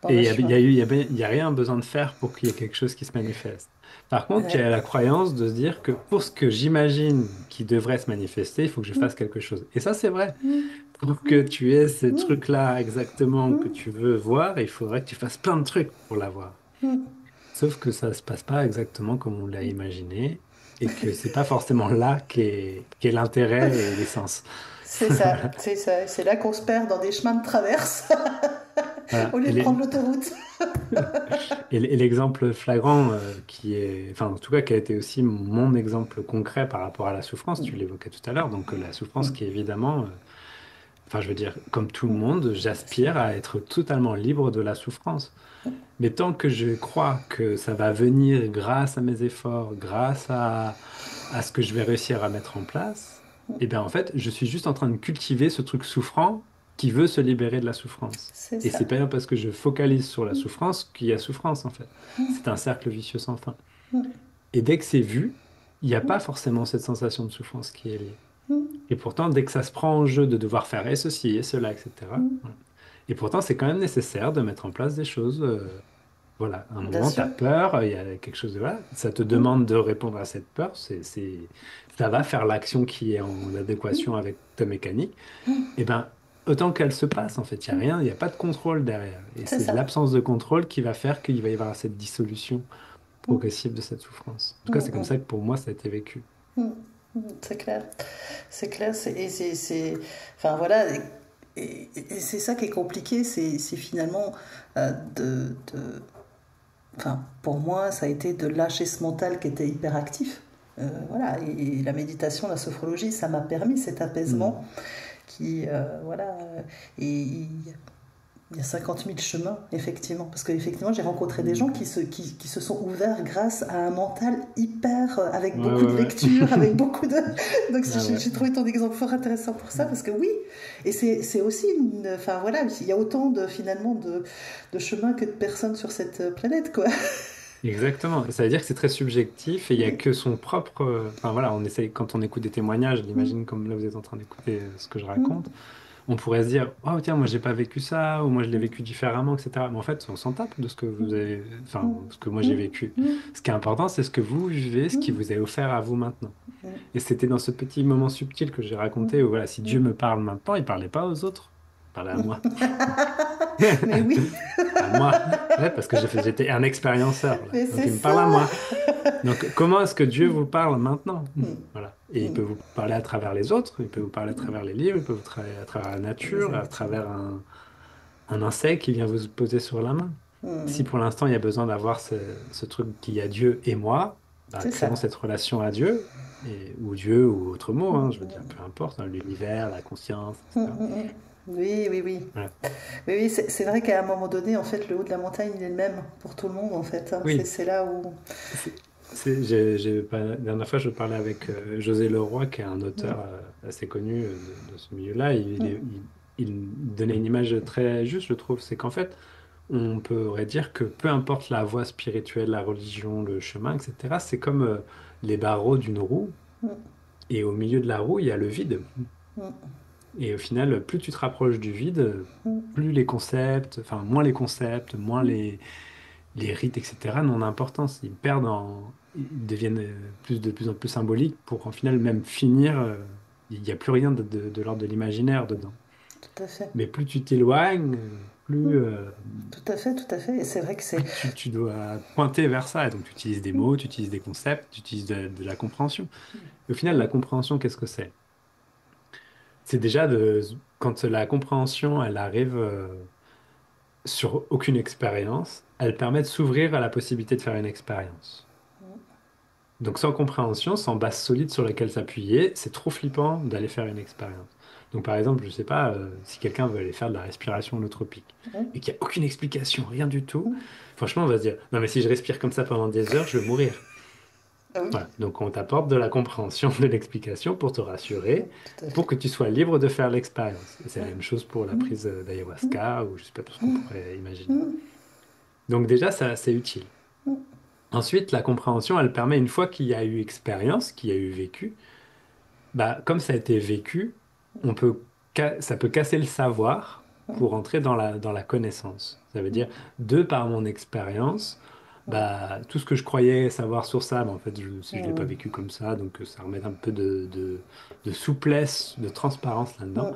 dans Et le il y a, il chemin. y a eu, il y a rien besoin de faire pour qu'il y ait quelque chose qui se manifeste. Par contre, il y Ouais. a la croyance de se dire que pour ce que j'imagine qui devrait se manifester, il faut que je fasse quelque chose. Et ça, c'est vrai. Pour que tu aies ces trucs-là exactement que tu veux voir, il faudrait que tu fasses plein de trucs pour l'avoir. Sauf que ça se passe pas exactement comme on l'a imaginé et que c'est pas forcément là qu'est l'intérêt et l'essence. C'est ça, c'est ça. C'est là qu'on se perd dans des chemins de traverse Voilà. au lieu de prendre l'autoroute. Et l'exemple flagrant qui est, enfin en tout cas qui a été aussi mon exemple concret par rapport à la souffrance, tu l'évoquais tout à l'heure, donc la souffrance qui est évidemment, enfin je veux dire, comme tout le monde, j'aspire à être totalement libre de la souffrance. Mais tant que je crois que ça va venir grâce à mes efforts, grâce à ce que je vais réussir à mettre en place, eh bien en fait, je suis juste en train de cultiver ce truc souffrant qui veut se libérer de la souffrance. C'est Et ça. c'est pas parce que je focalise sur la souffrance qu'il y a souffrance en fait. C'est un cercle vicieux sans fin. Et dès que c'est vu, il n'y a pas forcément cette sensation de souffrance qui est liée. Et pourtant, dès que ça se prend en jeu de devoir faire et ceci et cela, etc. Voilà. Et pourtant, c'est quand même nécessaire de mettre en place des choses. Voilà, à un Bien moment, tu sûr. as peur, il y a quelque chose de voilà, ça te demande de répondre à cette peur, ça va faire l'action qui est en adéquation avec ta mécanique. Et ben, autant qu'elle se passe, en fait, il n'y a rien, il n'y a pas de contrôle derrière. Et C'est c'est ça. l'absence de contrôle qui va faire qu'il va y avoir cette dissolution progressive de cette souffrance. En tout cas, c'est comme ça que pour moi, ça a été vécu. C'est clair. C'est clair. Enfin voilà. Et c'est ça qui est compliqué. C'est finalement enfin, pour moi, ça a été de lâcher ce mental qui était hyperactif. Voilà. Et la méditation, la sophrologie, ça m'a permis cet apaisement Mm. qui, voilà. Et il y a 50 000 chemins, effectivement. Parce qu'effectivement, j'ai rencontré des gens qui se sont ouverts grâce à un mental hyper, avec Ouais, beaucoup de ouais, lecture, avec beaucoup de... Donc ouais. Ouais, j'ai trouvé ton exemple fort intéressant pour ça, parce que oui, et c'est aussi Enfin voilà, il y a autant finalement de chemins que de personnes sur cette planète, quoi. exactement. Ça veut dire que c'est très subjectif et il n'y a que son propre. Enfin voilà, on essaye, quand on écoute des témoignages, j'imagine comme là vous êtes en train d'écouter ce que je raconte, on pourrait se dire, oh tiens, moi j'ai pas vécu ça, ou moi je l'ai vécu différemment, etc. Mais en fait, on s'en tape de ce que vous avez, enfin, ce que moi j'ai vécu. Ce qui est important, c'est ce que vous vivez, ce qui vous est offert à vous maintenant. Et c'était dans ce petit moment subtil que j'ai raconté où voilà, si Dieu me parle maintenant, il parlait pas aux autres, il parlait à moi. Mais oui, À moi. Ouais, parce que j'étais un expérienceur, là. mais Donc c'est il me parle à ça. moi. Donc comment est-ce que Dieu vous parle maintenant? Voilà. Et il peut vous parler à travers les autres, il peut vous parler à travers les livres, il peut vous parler à travers la nature, à Exactement. travers un insecte qui vient vous poser sur la main. Si pour l'instant il y a besoin d'avoir ce truc qu'il y a Dieu et moi, bah, C'est créons ça. cette relation à Dieu, ou Dieu ou autre mot, hein, je veux dire, peu importe, hein, l'univers, la conscience, etc. Oui, oui, oui. Voilà. Oui, oui, c'est vrai qu'à un moment donné, en fait, le haut de la montagne, il est le même pour tout le monde, en fait, hein. Oui, C'est là où... c'est, la dernière fois, je parlais avec José Leroy, qui est un auteur assez connu de ce milieu-là. Il donnait une image très juste, je trouve. C'est qu'en fait, on pourrait dire que peu importe la voie spirituelle, la religion, le chemin, etc., c'est comme les barreaux d'une roue. Et au milieu de la roue, il y a le vide. Et au final, plus tu te rapproches du vide, plus les concepts, enfin, moins les concepts, moins les rites, etc., n'ont d'importance. Ils deviennent de plus en plus symboliques pour, en final, même finir. Il n'y a plus rien de l'ordre de l'imaginaire dedans. Tout à fait. Mais plus tu t'éloignes, Tout à fait, tout à fait. Et c'est vrai que c'est... plus tu dois pointer vers ça. Et donc, tu utilises des mots, tu utilises des concepts, tu utilises de la compréhension. Et au final, la compréhension, qu'est-ce que c'est? C'est déjà quand la compréhension, elle arrive sur aucune expérience, elle permet de s'ouvrir à la possibilité de faire une expérience. Donc sans compréhension, sans base solide sur laquelle s'appuyer, c'est trop flippant d'aller faire une expérience. Donc par exemple, je ne sais pas, si quelqu'un veut aller faire de la respiration holotropique et qu'il n'y a aucune explication, rien du tout, franchement, on va se dire, non mais si je respire comme ça pendant des heures, je vais mourir. Ah oui, Voilà. Donc on t'apporte de la compréhension, de l'explication pour te rassurer, tout à pour fait. que tu sois libre de faire l'expérience. Et c'est la même chose pour la prise d'ayahuasca ou je ne sais pas tout ce qu'on pourrait imaginer. Donc déjà, ça, c'est utile. Ensuite, la compréhension, elle permet, une fois qu'il y a eu expérience, qu'il y a eu vécu, bah, comme ça a été vécu, ça peut casser le savoir pour entrer dans la connaissance. Ça veut dire, de par mon expérience, bah, tout ce que je croyais savoir sur ça, bah, en fait, si je ne l'ai pas vécu comme ça, donc ça remet un peu de souplesse, de transparence là-dedans.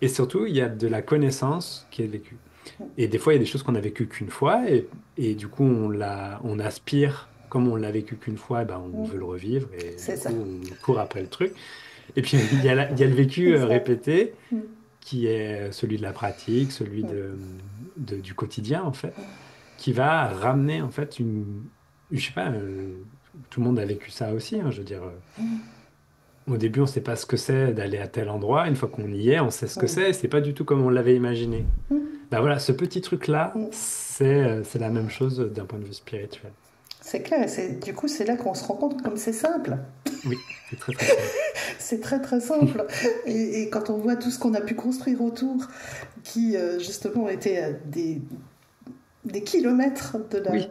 Et surtout, il y a de la connaissance qui est vécue. Et des fois, il y a des choses qu'on a vécues qu'une fois, et du coup, on aspire, comme on l'a vécu qu'une fois, eh ben, on veut le revivre, et C'est du ça. coup, on court après le truc. Et puis, il y a le vécu C'est ça. répété, qui est celui de la pratique, celui du quotidien, en fait, qui va ramener, en fait, je sais pas, tout le monde a vécu ça aussi, hein, je veux dire. Au début, on ne sait pas ce que c'est d'aller à tel endroit. Une fois qu'on y est, on sait ce que c'est. Et c'est pas du tout comme on l'avait imaginé. Ben voilà, ce petit truc-là, c'est la même chose d'un point de vue spirituel. C'est clair, et du coup, c'est là qu'on se rend compte comme c'est simple. Oui, c'est très très simple. C'est très très simple. Et quand on voit tout ce qu'on a pu construire autour, qui justement étaient des kilomètres de la... Oui.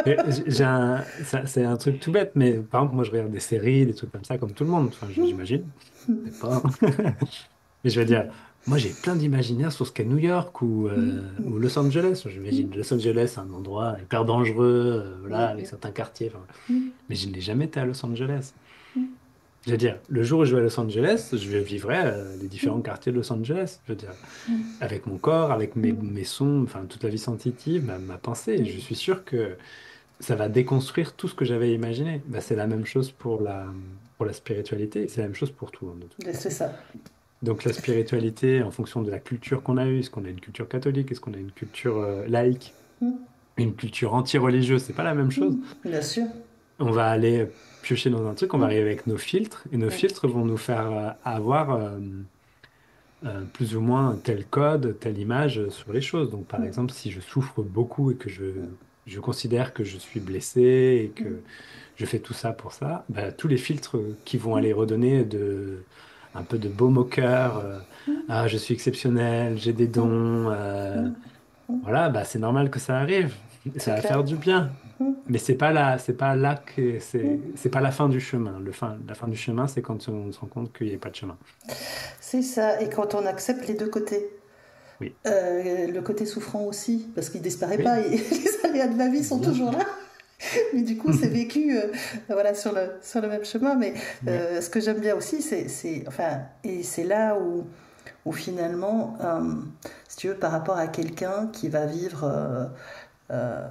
Et c'est un truc tout bête, mais par exemple, moi je regarde des séries, des trucs comme ça, comme tout le monde. Enfin, j'imagine. C'est pas. Mais je veux dire, moi j'ai plein d'imaginaires sur ce qu'est New York ou Los Angeles. J'imagine Los Angeles, un endroit hyper dangereux, voilà, avec certains quartiers. Enfin, mais je n'ai jamais été à Los Angeles. Je veux dire, le jour où je vais à Los Angeles, je vivrai les différents quartiers de Los Angeles. Je veux dire, avec mon corps, avec mes sons, enfin toute la vie sensitive, ma pensée. Je suis sûr que ça va déconstruire tout ce que j'avais imaginé. Bah, c'est la même chose pour la spiritualité, c'est la même chose pour tout, hein, de toute C'est façon. ça. Donc la spiritualité, en fonction de la culture qu'on a eue, est-ce qu'on a une culture catholique, est-ce qu'on a une culture laïque, une culture anti-religieuse, c'est pas la même chose. Bien sûr. On va aller piocher dans un truc, on va arriver avec nos filtres, et nos filtres vont nous faire avoir plus ou moins tel code, telle image sur les choses. Donc par exemple, si je souffre beaucoup et que je considère que je suis blessé et que je fais tout ça pour ça, bah, tous les filtres qui vont aller redonner un peu de baume au cœur, ah, je suis exceptionnel, j'ai des dons, voilà, bah, c'est normal que ça arrive, ça C'est va clair. faire du bien. Mais c'est pas là que c'est pas la fin du chemin. La fin du chemin, c'est quand on se rend compte qu'il n'y a pas de chemin. C'est ça. Et quand on accepte les deux côtés. Oui, Le côté souffrant aussi, parce qu'il disparaît oui, pas, les aléas de la vie sont bien toujours sûr. là. Mais du coup, c'est vécu voilà, sur le même chemin. Mais Oui. ce que j'aime bien aussi, enfin, et c'est là où finalement, si tu veux, par rapport à quelqu'un qui va vivre euh,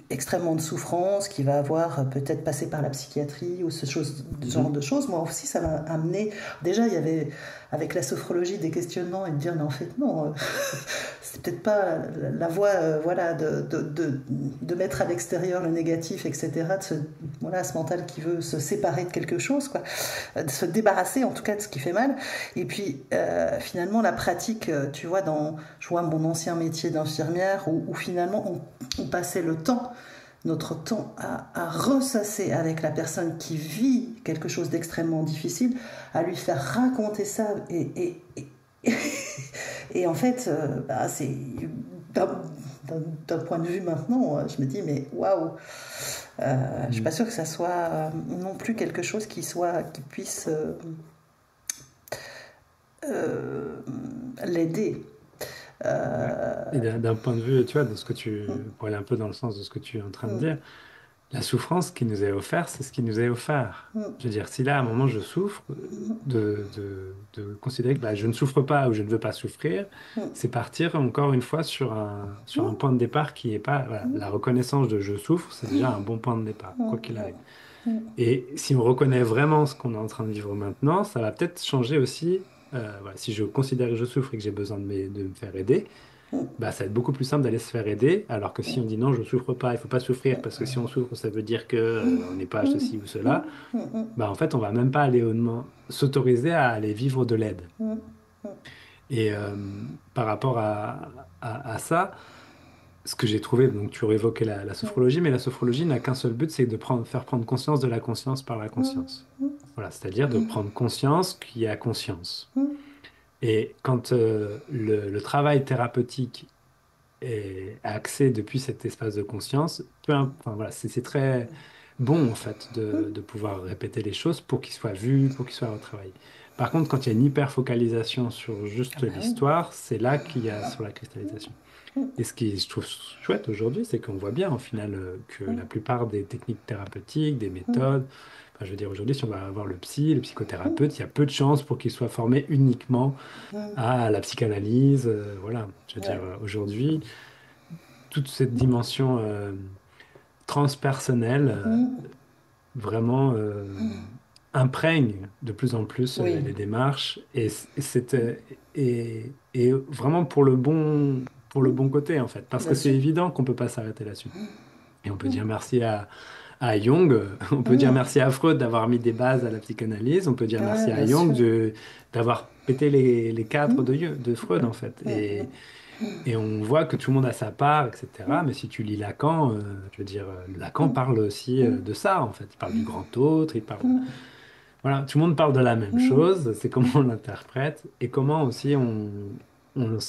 extrêmement de souffrance, qui va avoir peut-être passé par la psychiatrie ou ce genre Mhm. de choses, moi aussi ça m'a amené, déjà il y avait avec la sophrologie des questionnements et de dire mais en fait non, c'est peut-être pas la voie voilà, de mettre à l'extérieur le négatif, etc., voilà, ce mental qui veut se séparer de quelque chose, quoi, de se débarrasser en tout cas de ce qui fait mal. Et puis finalement la pratique, tu vois, je vois mon ancien métier d'infirmière où finalement on passait notre temps à ressasser avec la personne qui vit quelque chose d'extrêmement difficile, à lui faire raconter ça et en fait, c'est d'un point de vue maintenant, je me dis mais waouh, je suis pas sûre que ça soit non plus quelque chose qui puisse l'aider. Et d'un point de vue, tu vois, pour aller un peu dans le sens de ce que tu es en train de dire, la souffrance qui nous est offerte, c'est ce qui nous est offert. Je veux dire, si là, à un moment, je souffre, de considérer que bah, je ne souffre pas ou je ne veux pas souffrir, c'est partir encore une fois sur un point de départ qui n'est pas... Voilà, la reconnaissance de je souffre, c'est déjà un bon point de départ, quoi qu'il arrive. Et si on reconnaît vraiment ce qu'on est en train de vivre maintenant, ça va peut-être changer aussi. Voilà, si je considère que je souffre et que j'ai besoin de me faire aider, bah, ça va être beaucoup plus simple d'aller se faire aider, alors que si on dit non, je souffre pas, il faut pas souffrir, parce que si on souffre, ça veut dire que on n'est pas ceci ou cela, bah, en fait, on va même pas aller s'autoriser à aller vivre de l'aide. Et par rapport à ça, ce que j'ai trouvé, donc tu aurais évoqué la sophrologie, mais la sophrologie n'a qu'un seul but, c'est de faire prendre conscience de la conscience par la conscience. Voilà, c'est-à-dire de prendre conscience qu'il y a conscience. Et quand le travail thérapeutique est axé depuis cet espace de conscience, enfin, voilà, c'est très bon en fait de pouvoir répéter les choses pour qu'ils soient vus, pour qu'ils soient retravaillés. Par contre, quand il y a une hyper-focalisation sur juste l'histoire, c'est là qu'il y a sur la cristallisation. Et ce qui je trouve chouette aujourd'hui, c'est qu'on voit bien au final que la plupart des techniques thérapeutiques, des méthodes, enfin, je veux dire aujourd'hui, si on va avoir le psychothérapeute, il y a peu de chances pour qu'il soit formé uniquement à la psychanalyse. Voilà, je veux dire aujourd'hui, toute cette dimension transpersonnelle vraiment imprègne de plus en plus les démarches et vraiment pour le bon côté en fait, parce que c'est évident qu'on peut pas s'arrêter là-dessus. Et on peut dire merci à Jung, on peut dire merci à Freud d'avoir mis des bases à la psychanalyse, on peut dire merci à Jung d'avoir pété les cadres de Freud en fait. Et on voit que tout le monde a sa part, etc. Mais si tu lis Lacan, je veux dire, Lacan parle aussi de ça, en fait. Il parle du grand autre, il parle... Voilà, tout le monde parle de la même chose, c'est comment on l'interprète et comment aussi on, on-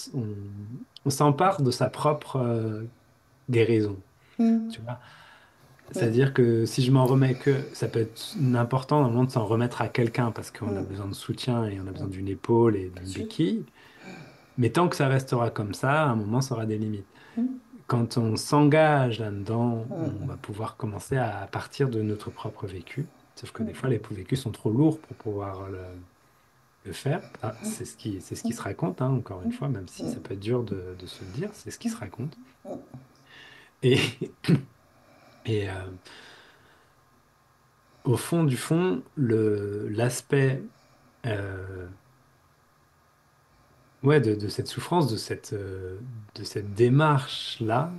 on s'empare de sa propre guérison, tu vois. C'est-à-dire que si je m'en remets que, ça peut être important dans le monde de s'en remettre à quelqu'un parce qu'on a besoin de soutien et on a besoin d'une épaule et d'une béquille. Mais tant que ça restera comme ça, à un moment, ça aura des limites. Quand on s'engage là-dedans, on va pouvoir commencer à partir de notre propre vécu. Sauf que des fois, les vécus sont trop lourds pour pouvoir le faire. Ah, c'est ce qui se raconte, hein, encore une fois, même si ça peut être dur de se le dire, c'est ce qui se raconte. Et, et au fond du fond, l'aspect ouais, de cette souffrance, de cette démarche-là,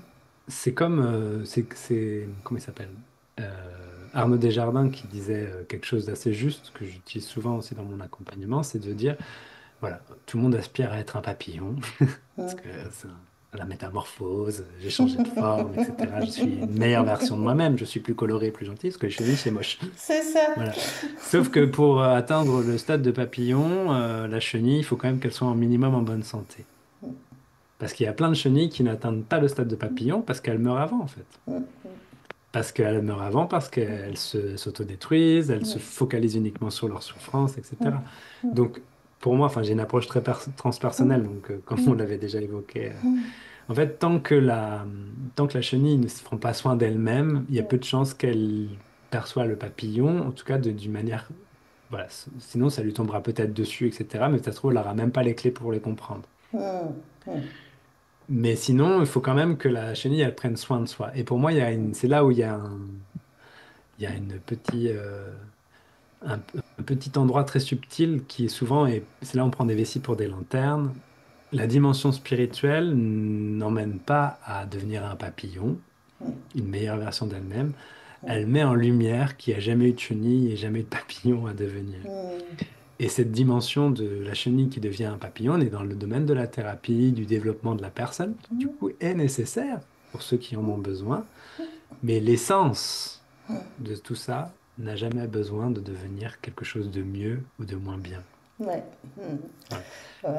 c'est comme, comment il s'appelle? Arnaud Desjardins qui disait quelque chose d'assez juste, que j'utilise souvent aussi dans mon accompagnement, c'est de dire, voilà, tout le monde aspire à être un papillon, parce que c'est la métamorphose, j'ai changé de forme, etc. Je suis une meilleure version de moi-même, je suis plus coloré, plus gentil, parce que les chenilles, c'est moche. C'est ça. Voilà. Sauf que pour atteindre le stade de papillon, la chenille, il faut quand même qu'elle soit un minimum en bonne santé. Parce qu'il y a plein de chenilles qui n'atteignent pas le stade de papillon parce qu'elles meurent avant, en fait. Parce qu'elles meurent avant, parce qu'elles s'autodétruisent, elles se focalisent uniquement sur leur souffrance, etc. Donc, pour moi, enfin, j'ai une approche très transpersonnelle, donc, comme on l'avait déjà évoqué. En fait, tant que la chenille ne se prend pas soin d'elle-même, il y a peu de chances qu'elle perçoit le papillon, en tout cas d'une manière. Voilà, sinon ça lui tombera peut-être dessus, etc. Mais ça se trouve, elle n'aura même pas les clés pour les comprendre. Mais sinon, il faut quand même que la chenille, elle prenne soin de soi. Et pour moi, c'est là où il y a un petit endroit très subtil qui est souvent, et c'est là où on prend des vessies pour des lanternes, la dimension spirituelle n'emmène pas à devenir un papillon, Mm, une meilleure version d'elle-même. mm, Elle met en lumière qu'il n'y a jamais eu de chenille et jamais eu de papillon à devenir. mm. Et cette dimension de la chenille qui devient un papillon, on est dans le domaine de la thérapie, du développement de la personne, qui du coup est nécessaire pour ceux qui en ont besoin. Mais l'essence de tout ça n'a jamais besoin de devenir quelque chose de mieux ou de moins bien. Ouais. Mm. Voilà.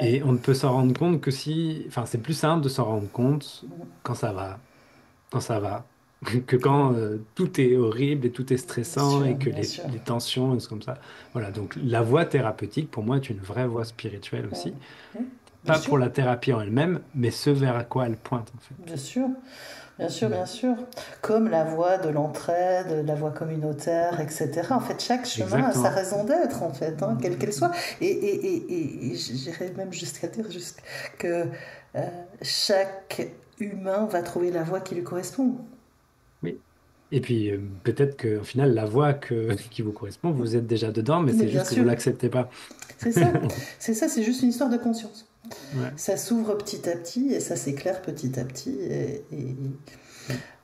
Ouais. Et on ne peut s'en rendre compte que si, enfin, c'est plus simple de s'en rendre compte quand ça va, quand ça va, que quand tout est horrible et tout est Bien stressant sûr, et que bien sûr. les tensions, c'est comme ça. Voilà, donc la voie thérapeutique, pour moi, est une vraie voie spirituelle Mm, aussi. mm. Bien Pas sûr, pour la thérapie en elle-même, mais ce vers quoi elle pointe, en fait. bien sûr. Bien sûr, bien Mm. sûr. Comme la voie de l'entraide, la voie communautaire, etc. En fait, chaque chemin a sa Exactement. raison d'être, en fait, hein, quelle qu'elle soit. Et j'irais même jusqu'à dire que chaque humain va trouver la voie qui lui correspond. Oui. Et puis, peut-être qu'au final, la voie qui vous correspond, vous êtes déjà dedans, mais Mais c'est bien juste que vous sûr, l'acceptez pas. c'est ça. C'est ça, c'est juste une histoire de conscience. Ouais. Ça s'ouvre petit à petit et ça s'éclaire petit à petit.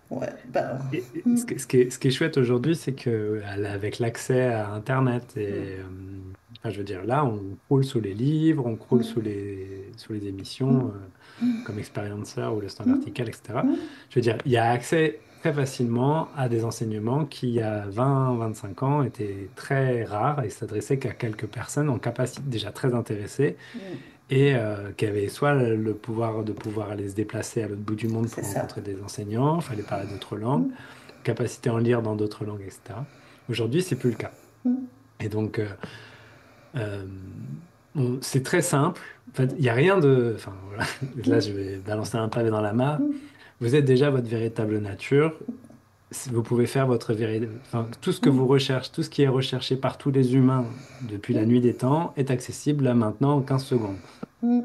Ouais, bah, Et mm, ce qui est chouette aujourd'hui, c'est que avec l'accès à Internet et, mm, enfin, je veux dire, là, on croule sous les livres, on croule mm, sous les émissions mm, comme Experiencer ou le Stand mm, Vertical, etc. mm. Je veux dire, il y a accès très facilement à des enseignements qui, il y a 20-25 ans, étaient très rares et s'adressaient qu'à quelques personnes en capacité déjà très intéressées Mm. et qui avaient soit le pouvoir de pouvoir aller se déplacer à l'autre bout du monde C'est pour ça. rencontrer des enseignants, il fallait parler d'autres langues, Mm, capacité à en lire dans d'autres langues, etc. Aujourd'hui, c'est plus le cas. mm, Et donc, euh, c'est très simple. En fait, il n'y a rien de... Enfin, voilà. Là, mm, je vais balancer un pavé dans la mare. mm, Vous êtes déjà votre véritable nature. Vous pouvez faire enfin, tout ce que vous recherchez, tout ce qui est recherché par tous les humains depuis la mm, nuit des temps est accessible là maintenant en 15 secondes. mm,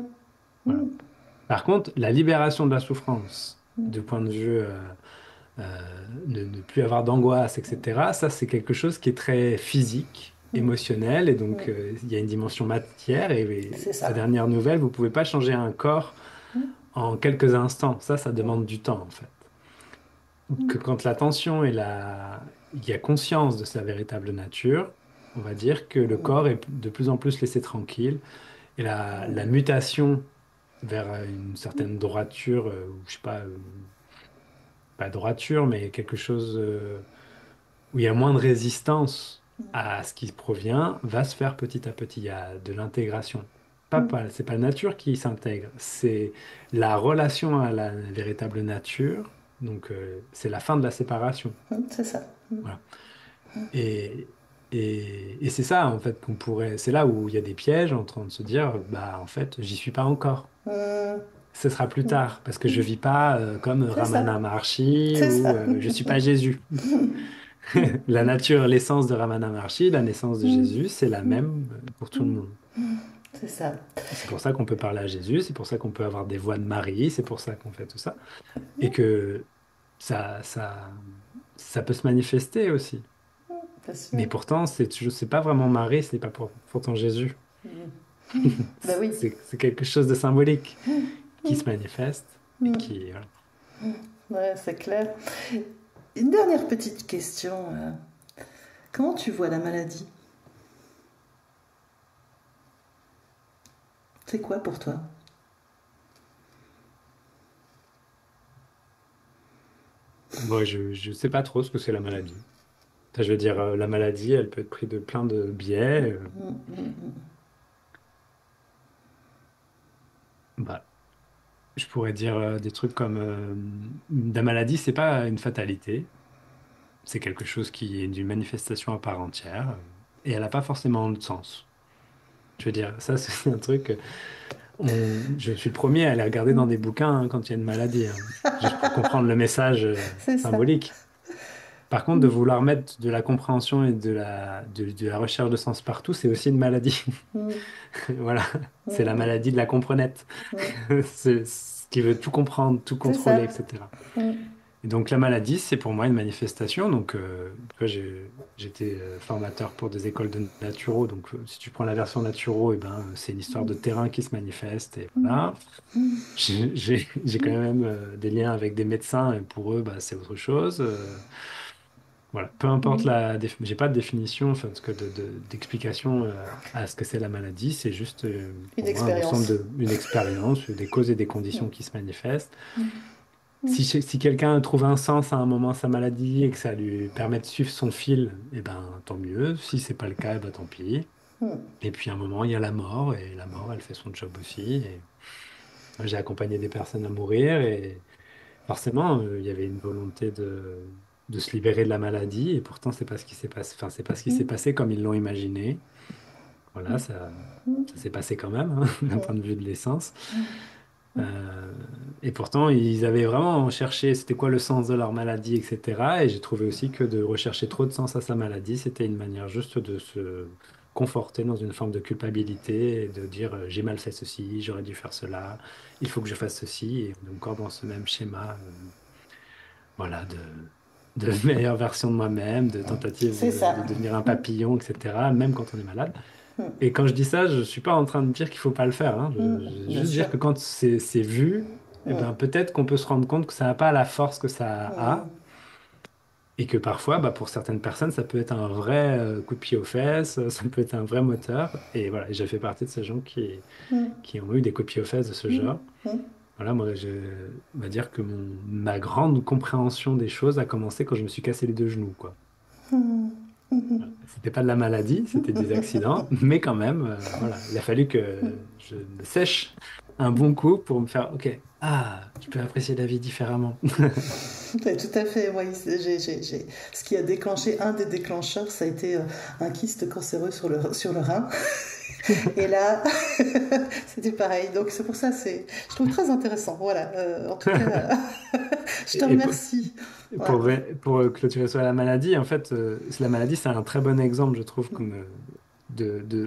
Voilà. mm, Par contre, la libération de la souffrance, mm, du point de vue ne plus avoir d'angoisse, etc., ça, c'est quelque chose qui est très physique, mm, émotionnel, et donc mm. il y a une dimension matière, C'est la ça. dernière nouvelle, vous pouvez pas changer un corps Mm, en quelques instants. Ça mm, demande du temps, en fait. Que mm, quand la tension et il y a conscience de sa véritable nature, on va dire que le corps est de plus en plus laissé tranquille, et la mutation vers une certaine droiture, ou je sais pas, pas droiture, mais quelque chose où il y a moins de résistance à ce qui provient, va se faire petit à petit. Il y a de l'intégration. mm, C'est pas la nature qui s'intègre, c'est la relation à la véritable nature. Donc, c'est la fin de la séparation. c'est ça. Mm, Voilà. Et, et c'est ça, en fait, c'est là où il y a des pièges en train de se dire, bah, en fait, j'y suis pas encore. mm, Ce sera plus mm. tard, parce que je vis pas comme C'est ça. Ramana Maharshi C'est ou ça. je suis pas Jésus. La nature, l'essence de Ramana Maharshi, la naissance de Mm, Jésus, c'est la mm, même pour tout le mm. monde. C'est ça. C'est pour ça qu'on peut parler à Jésus, c'est pour ça qu'on peut avoir des voix de Marie, c'est pour ça qu'on fait tout ça. Et que ça, ça, ça peut se manifester aussi. Bien sûr. Mais pourtant, c'est pas vraiment Marie, c'est pas pourtant Jésus. Ben oui. C'est quelque chose de symbolique qui Mm, se manifeste et mm. qui, voilà. Ouais, c'est clair. Une dernière petite question. Comment tu vois la maladie? C'est quoi pour toi? Moi, je sais pas trop ce que c'est la maladie. Enfin, je veux dire, la maladie, elle peut être prise de plein de biais. Mm, mm, Bah, je pourrais dire des trucs comme la maladie, c'est pas une fatalité, c'est quelque chose qui est d'une manifestation à part entière et elle n'a pas forcément de sens. Je veux dire, ça, c'est un truc. Je suis le premier à aller regarder dans des bouquins hein, quand il y a une maladie, hein, juste pour comprendre le message c'est ça. symbolique. Par contre, de Mm, vouloir mettre de la compréhension et de la recherche de sens partout, c'est aussi une maladie. mm, Voilà, c'est la mm, maladie de la comprenette. mm. C'est ce qui veut tout comprendre, tout C'est contrôler, ça. etc. Mm, Et donc la maladie, c'est pour moi une manifestation. Donc, tu vois, j'étais formateur pour des écoles de naturo. Donc, si tu prends la version naturo, eh ben, c'est une histoire de terrain qui se manifeste. Et voilà. J'ai quand même des liens avec des médecins. Et pour eux, bah, c'est autre chose. Voilà. Peu importe j'ai pas de définition, enfin, en tout cas d'explication à ce que c'est la maladie. C'est juste, Une pour moi, un ensemble expérience. d'une expérience, des causes et des conditions Mm. qui se manifestent. Mm. Si quelqu'un trouve un sens à un moment à sa maladie et que ça lui permet de suivre son fil, eh ben, tant mieux. Si c'est pas le cas, eh ben, tant pis. Mm. Et puis à un moment, il y a la mort, et la mort, elle fait son job aussi. Et j'ai accompagné des personnes à mourir, et forcément, il y avait une volonté de se libérer de la maladie, et pourtant, c'est pas ce qui s'est passé, enfin, c'est pas ce qui s'est Mm. passé comme ils l'ont imaginé. Voilà, Mm. ça s'est passé quand même, hein, d'un point Mm. de vue de l'essence. Mm. Euh, et pourtant, ils avaient vraiment cherché c'était quoi le sens de leur maladie, etc. Et j'ai trouvé aussi que de rechercher trop de sens à sa maladie, c'était une manière juste de se conforter dans une forme de culpabilité et de dire j'ai mal fait ceci, j'aurais dû faire cela, il faut que je fasse ceci. Et on est encore dans ce même schéma, voilà, de meilleure version de moi-même, de tentative C'est ça. de devenir un papillon, etc., même quand on est malade. Mm. Et quand je dis ça, je suis pas en train de dire qu'il faut pas le faire, hein. Mm. Je veux Bien juste sûr. dire que quand c'est vu, eh Mm. ben, peut-être qu'on peut se rendre compte que ça n'a pas la force que ça Mm. a. Et que parfois, bah, pour certaines personnes, ça peut être un vrai coup de pied aux fesses, ça peut être un vrai moteur. Et voilà, et j'ai fait partie de ces gens Mm. qui ont eu des coups de pied aux fesses de ce Mm. genre. Mm. Voilà, moi, on va dire que ma grande compréhension des choses a commencé quand je me suis cassé les deux genoux, quoi. Mm. C'était pas de la maladie, c'était des accidents, mais quand même, voilà, il a fallu que je me sèche un bon coup pour me faire, ok, je peux apprécier la vie différemment. Ouais, tout à fait. Oui, ce qui a déclenché, un des déclencheurs, ça a été un kyste cancéreux sur le rein. Et là, c'était pareil. Donc c'est pour ça, je trouve très intéressant. Voilà. En tout cas, je te Et pour, remercie. Ouais. pour clôturer sur la maladie, en fait, la maladie, c'est un très bon exemple, je trouve, comme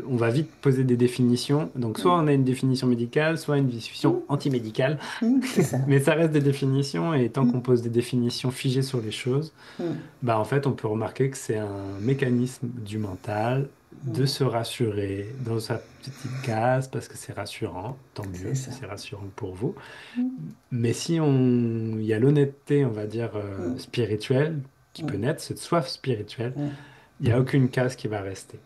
on va vite poser des définitions. Donc, soit on a une définition médicale, soit une définition antimédicale, C'est ça. mais ça reste des définitions, et tant qu'on Mm. pose des définitions figées sur les choses, Mm. bah, en fait, on peut remarquer que c'est un mécanisme du mental de Mm. se rassurer dans sa petite case parce que c'est rassurant, tant C'est mieux si ça. c'est rassurant pour vous. Mm. Mais si il y a l'honnêteté, on va dire, Mm. spirituelle qui peut Mm. naître, cette soif spirituelle, Mm. il n'y a aucune case qui va rester.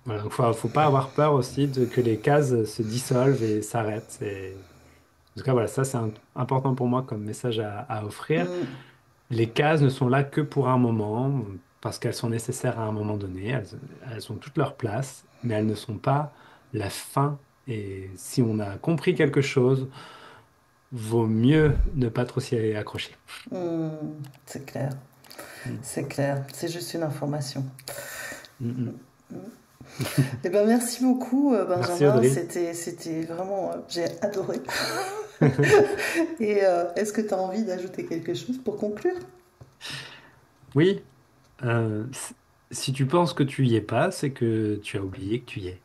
Voilà, donc faut pas avoir peur aussi que les cases se dissolvent et s'arrêtent. En tout cas, voilà, ça c'est important pour moi comme message à offrir. Mm. Les cases ne sont là que pour un moment, parce qu'elles sont nécessaires à un moment donné. Elles ont toute leur place, mais elles ne sont pas la fin. Et si on a compris quelque chose, vaut mieux ne pas trop s'y accrocher. C'est clair. Mm. C'est clair. C'est juste une information. Mm, Eh ben, merci beaucoup, Merci Benjamin. Audrey. C'était vraiment, j'ai adoré. Et est-ce que tu as envie d'ajouter quelque chose pour conclure? Oui, si tu penses que tu y es pas, c'est que tu as oublié que tu y es.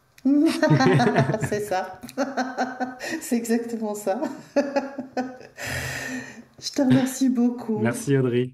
C'est ça. C'est exactement ça. Je te remercie beaucoup. Merci Audrey.